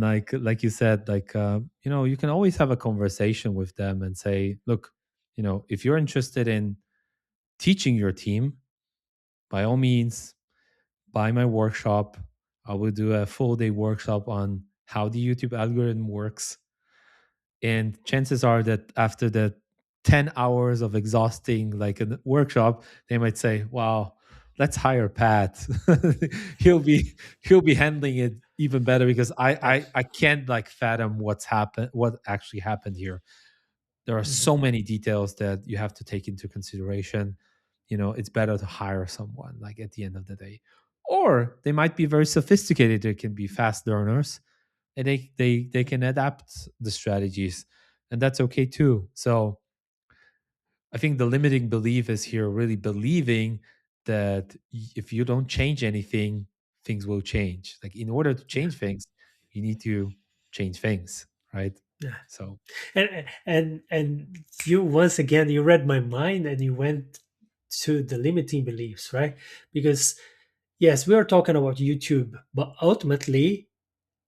like you said, you can always have a conversation with them and say, look, if you're interested in teaching your team, by all means, buy my workshop. I will do a full day workshop on how the YouTube algorithm works. And chances are that after the 10 hours of exhausting like a workshop, they might say, wow, let's hire Pat. He'll be handling it even better, because I Yeah. I, I can't like fathom what actually happened here. There are Mhm. so many details that you have to take into consideration. It's better to hire someone, like, at the end of the day. Or they might be very sophisticated, they can be fast learners, and they can adapt the strategies, and that's okay too. So I think the limiting belief is here, really believing that if you don't change anything, things will change. Like, in order to Yeah. change things, you need to change things, right? Yeah. So And you, once again, you read my mind and you went to the limiting beliefs, right? Because yes, we are talking about YouTube, but ultimately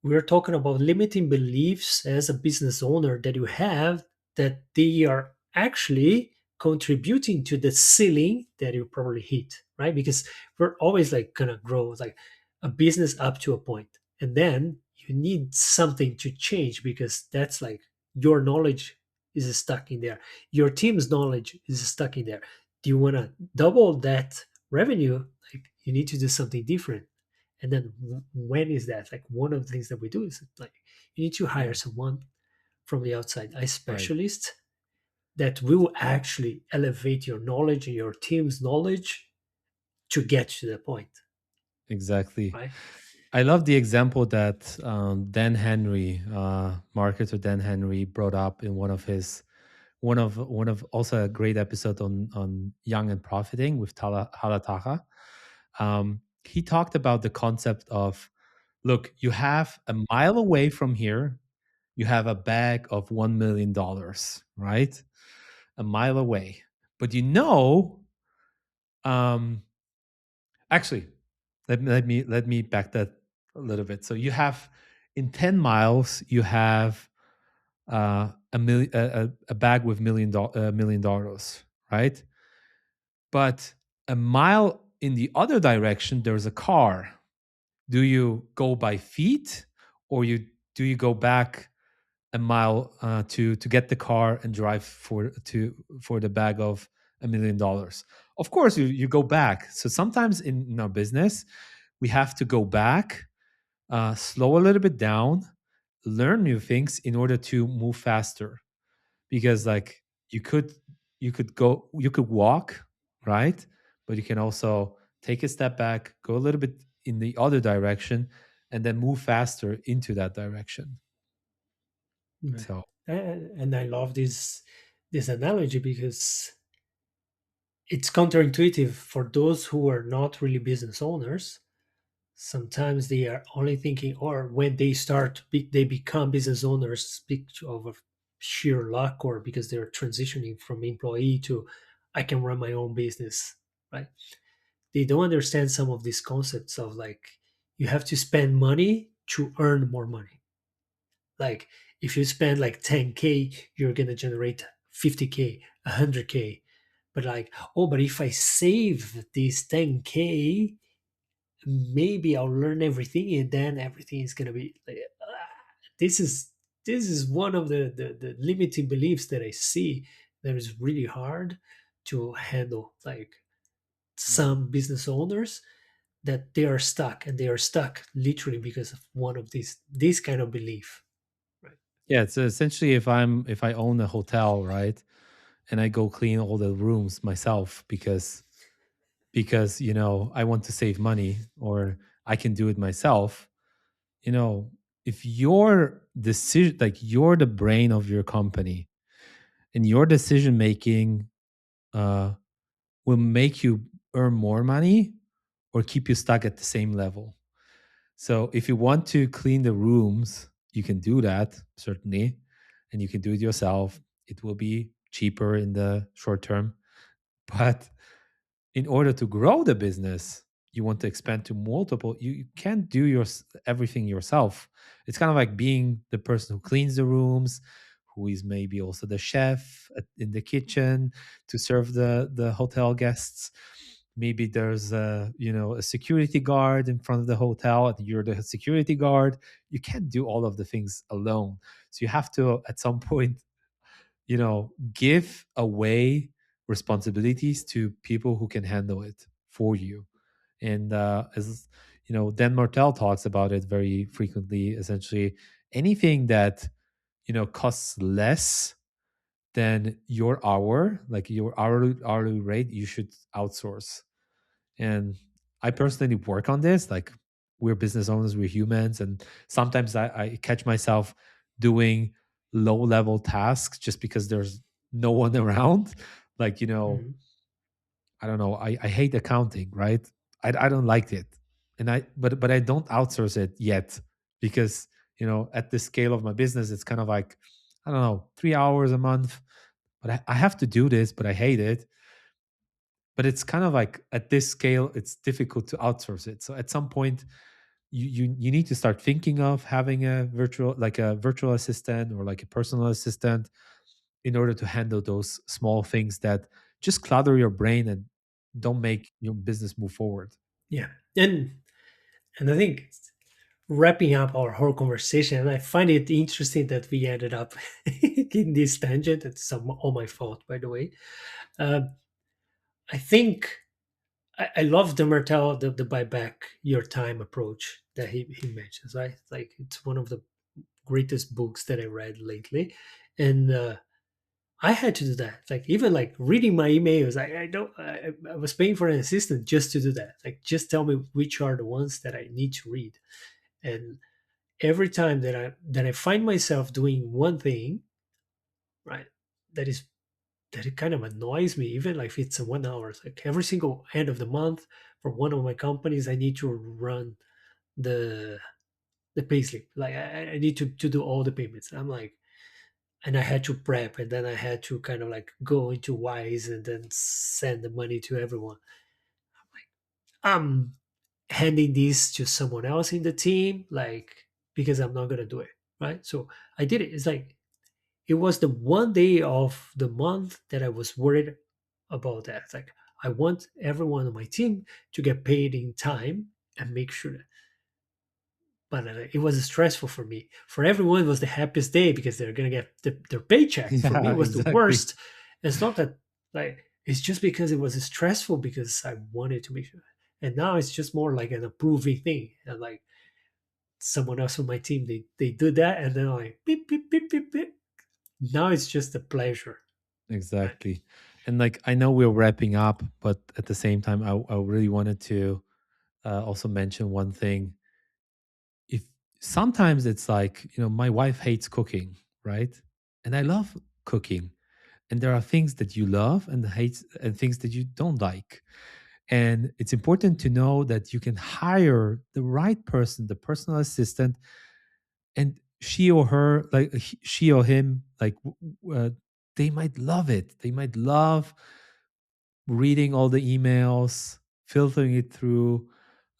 we're talking about limiting beliefs as a business owner that you have, that they are actually contributing to the ceiling that you probably hit, right? Because we're always like gonna grow like a business up to a point, and then you need something to change, because that's like your knowledge is stuck in there, your team's knowledge is stuck in there. Do you want to double that revenue? Like, you need to do something different. And then when is that? Like, one of the things that we do is like, you need to hire yeah, someone from the outside, a right, specialist that will actually elevate your knowledge and your team's knowledge to get to the point, exactly. right? I love the example that Dan Henry, marketer Dan Henry, brought up in one of also a great episode on Young and Profiting with Hala Taha. He talked about the concept of, look, you have a mile away from here, you have a bag of $1 million, right? A mile away, but um, actually, let me back that a little bit. So you have, in 10 miles, you have a bag with $1 million, right? But a mile in the other direction, there's a car. Do you go by feet, or do you go back a mile to get the car and drive for the bag of $1 million? Of course, you go back. So sometimes in our business, we have to go back, slow a little bit down, learn new things in order to move faster. Because, like, you could you could walk, right? But you can also take a step back, go a little bit in the other direction, and then move faster into that direction. Right. So And I love this analogy because it's counterintuitive for those who are not really business owners. Sometimes they are only thinking, or when they they become business owners, speak of a sheer luck, or because they're transitioning from employee to, I can run my own business, right? They don't understand some of these concepts of like, you have to spend money to earn more money. Like, if you spend like 10K, you're gonna generate 50K, 100K. But like, oh, but if I save this 10K, maybe I'll learn everything, and then everything is gonna be like, this is this is one of the limiting beliefs that I see that is really hard to handle. Like, right. some business owners, that they are stuck, and they are stuck literally because of one of these this kind of belief, right? Yeah, it's essentially, if I own a hotel, right, and I go clean all the rooms myself, because I want to save money, or I can do it myself. you know if your decision, like, you're the brain of your company, and your decision making uh will make you earn more money or keep you stuck at the same level. So if you want to clean the rooms, you can do that, certainly, and you can do it yourself. It will be cheaper in the short term. But in order to grow the business, you want to expand to multiple, you can't do everything yourself. It's kind of like being the person who cleans the rooms, who is maybe also the chef in the kitchen to serve the hotel guests. Maybe there's a security guard in front of the hotel and you're the security guard. You can't do all of the things alone. So you have to at some point, give away responsibilities to people who can handle it for you. And as Dan Martell talks about it very frequently. Essentially, anything that costs less than your hour, like your hourly rate, you should outsource. And I personally work on this. Like, we're business owners, we're humans, and sometimes I catch myself doing low level tasks just because there's no one around. Like, Mhm. I don't know. I hate accounting, right? I don't like it, and but I don't outsource it yet because at the scale of my business, it's kind of like, I don't know, 3 hours a month. But I have to do this, but I hate it. But it's kind of like at this scale, it's difficult to outsource it. So at some point, you need to start thinking of having a virtual assistant or like a personal assistant in order to handle those small things that just clutter your brain and don't make your business move forward. Yeah, and I think wrapping up our whole conversation, and I find it interesting that we ended up in this tangent. It's all my fault, by the way. Uh, I think I love the Martel, the buy back your time approach that he mentions. Right, like it's one of the greatest books that I read lately, and I had to do that. Like even like reading my emails, I don't. I was paying for an assistant just to do that. Like just tell me which are the ones that I need to read, and every time that I find myself doing one thing, right, that is that it kind of annoys me, even like if it's a 1 hour. It's like every single end of the month for one of my companies, I need to run the the payslip. Like I need to do all the payments. I'm like, and I had to prep, and then I had to kind of like go into Wise and then send the money to everyone. I'm handing this to someone else in the team, like because I'm not gonna do it, right? So I did it. It's like it was the one day of the month that I was worried about that. It's like I want everyone on my team to get paid in time and make sure that. But it was stressful for me. For everyone, it was the happiest day because they're gonna get their paycheck. For me, Yeah, it was the exactly. worst. It's not that like it's just because it was stressful because I wanted to make sure. And now it's just more like an approving thing. And like someone else on my team, they do that, and then I'm like beep beep beep beep beep. Now it's just a pleasure. Right. Exactly. And like, I know we're wrapping up, but at the same time, I really wanted to also mention one thing. If sometimes it's like, my wife hates cooking, right? And I love cooking. And there are things that you love and hate and things that you don't like. And it's important to know that you can hire the right person, the personal assistant, and she or her, like she or him, like they might love it. They might love reading all the emails, filtering it through,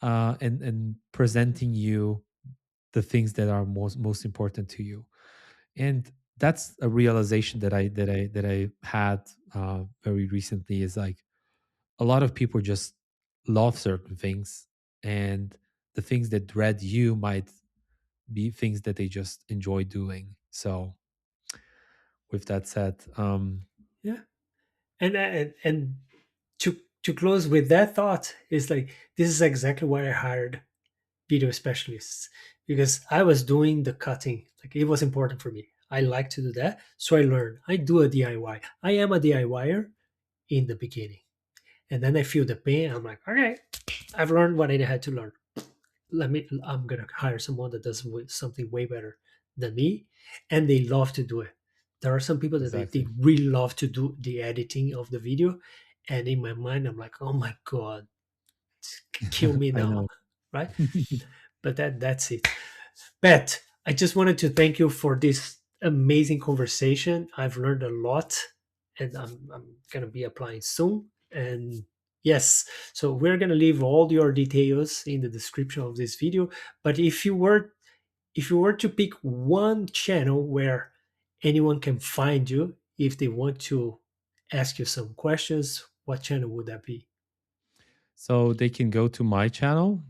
and presenting you the things that are most important to you. And that's a realization that I had very recently. Is like, a lot of people just love certain things, and the things that dread you might be things that they just enjoy doing. So with that said, Yeah. And to close with that thought is like this is exactly why I hired video specialists because I was doing the cutting. Like it was important for me. I like to do that. So I learned. I do a DIY. I am a DIYer in the beginning. And then I feel the pain. I'm like, okay, I've learned what I had to learn. I'm gonna hire someone that does something way better than me. And they love to do it. There are some people that they exactly. really love to do the editing of the video. And in my mind, I'm like, oh my God, kill me I now. know. Right. But that's it. Pat, I just wanted to thank you for this amazing conversation. I've learned a lot and I'm going to be applying soon. And Yes. So we're gonna leave all your details in the description of this video. But if you were to pick one channel where anyone can find you if they want to ask you some questions, what channel would that be? So they can go to my channel,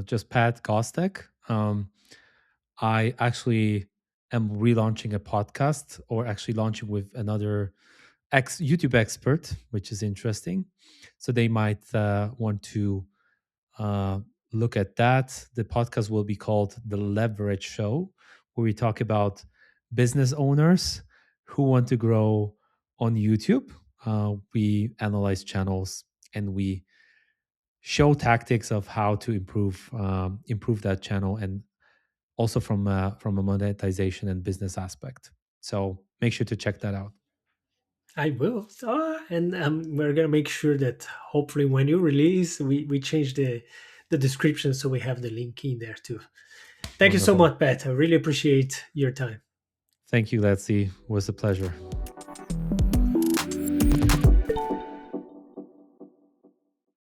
just Pat Gostek. I actually am relaunching a podcast, or actually launching with another YouTube expert, which is interesting. So they might want to uh, look at that. The podcast will be called The Leverage Show, where we talk about business owners who want to grow on YouTube. We analyze channels and we show tactics of how to improve that channel, and also from a monetization and business aspect. So make sure to check that out. I will. And we're gonna make sure that hopefully when you release, we change the description so we have the link in there too. Thank you so Wonderful. much, Pat. I really appreciate your time. Thank you, Let's see. Was a pleasure.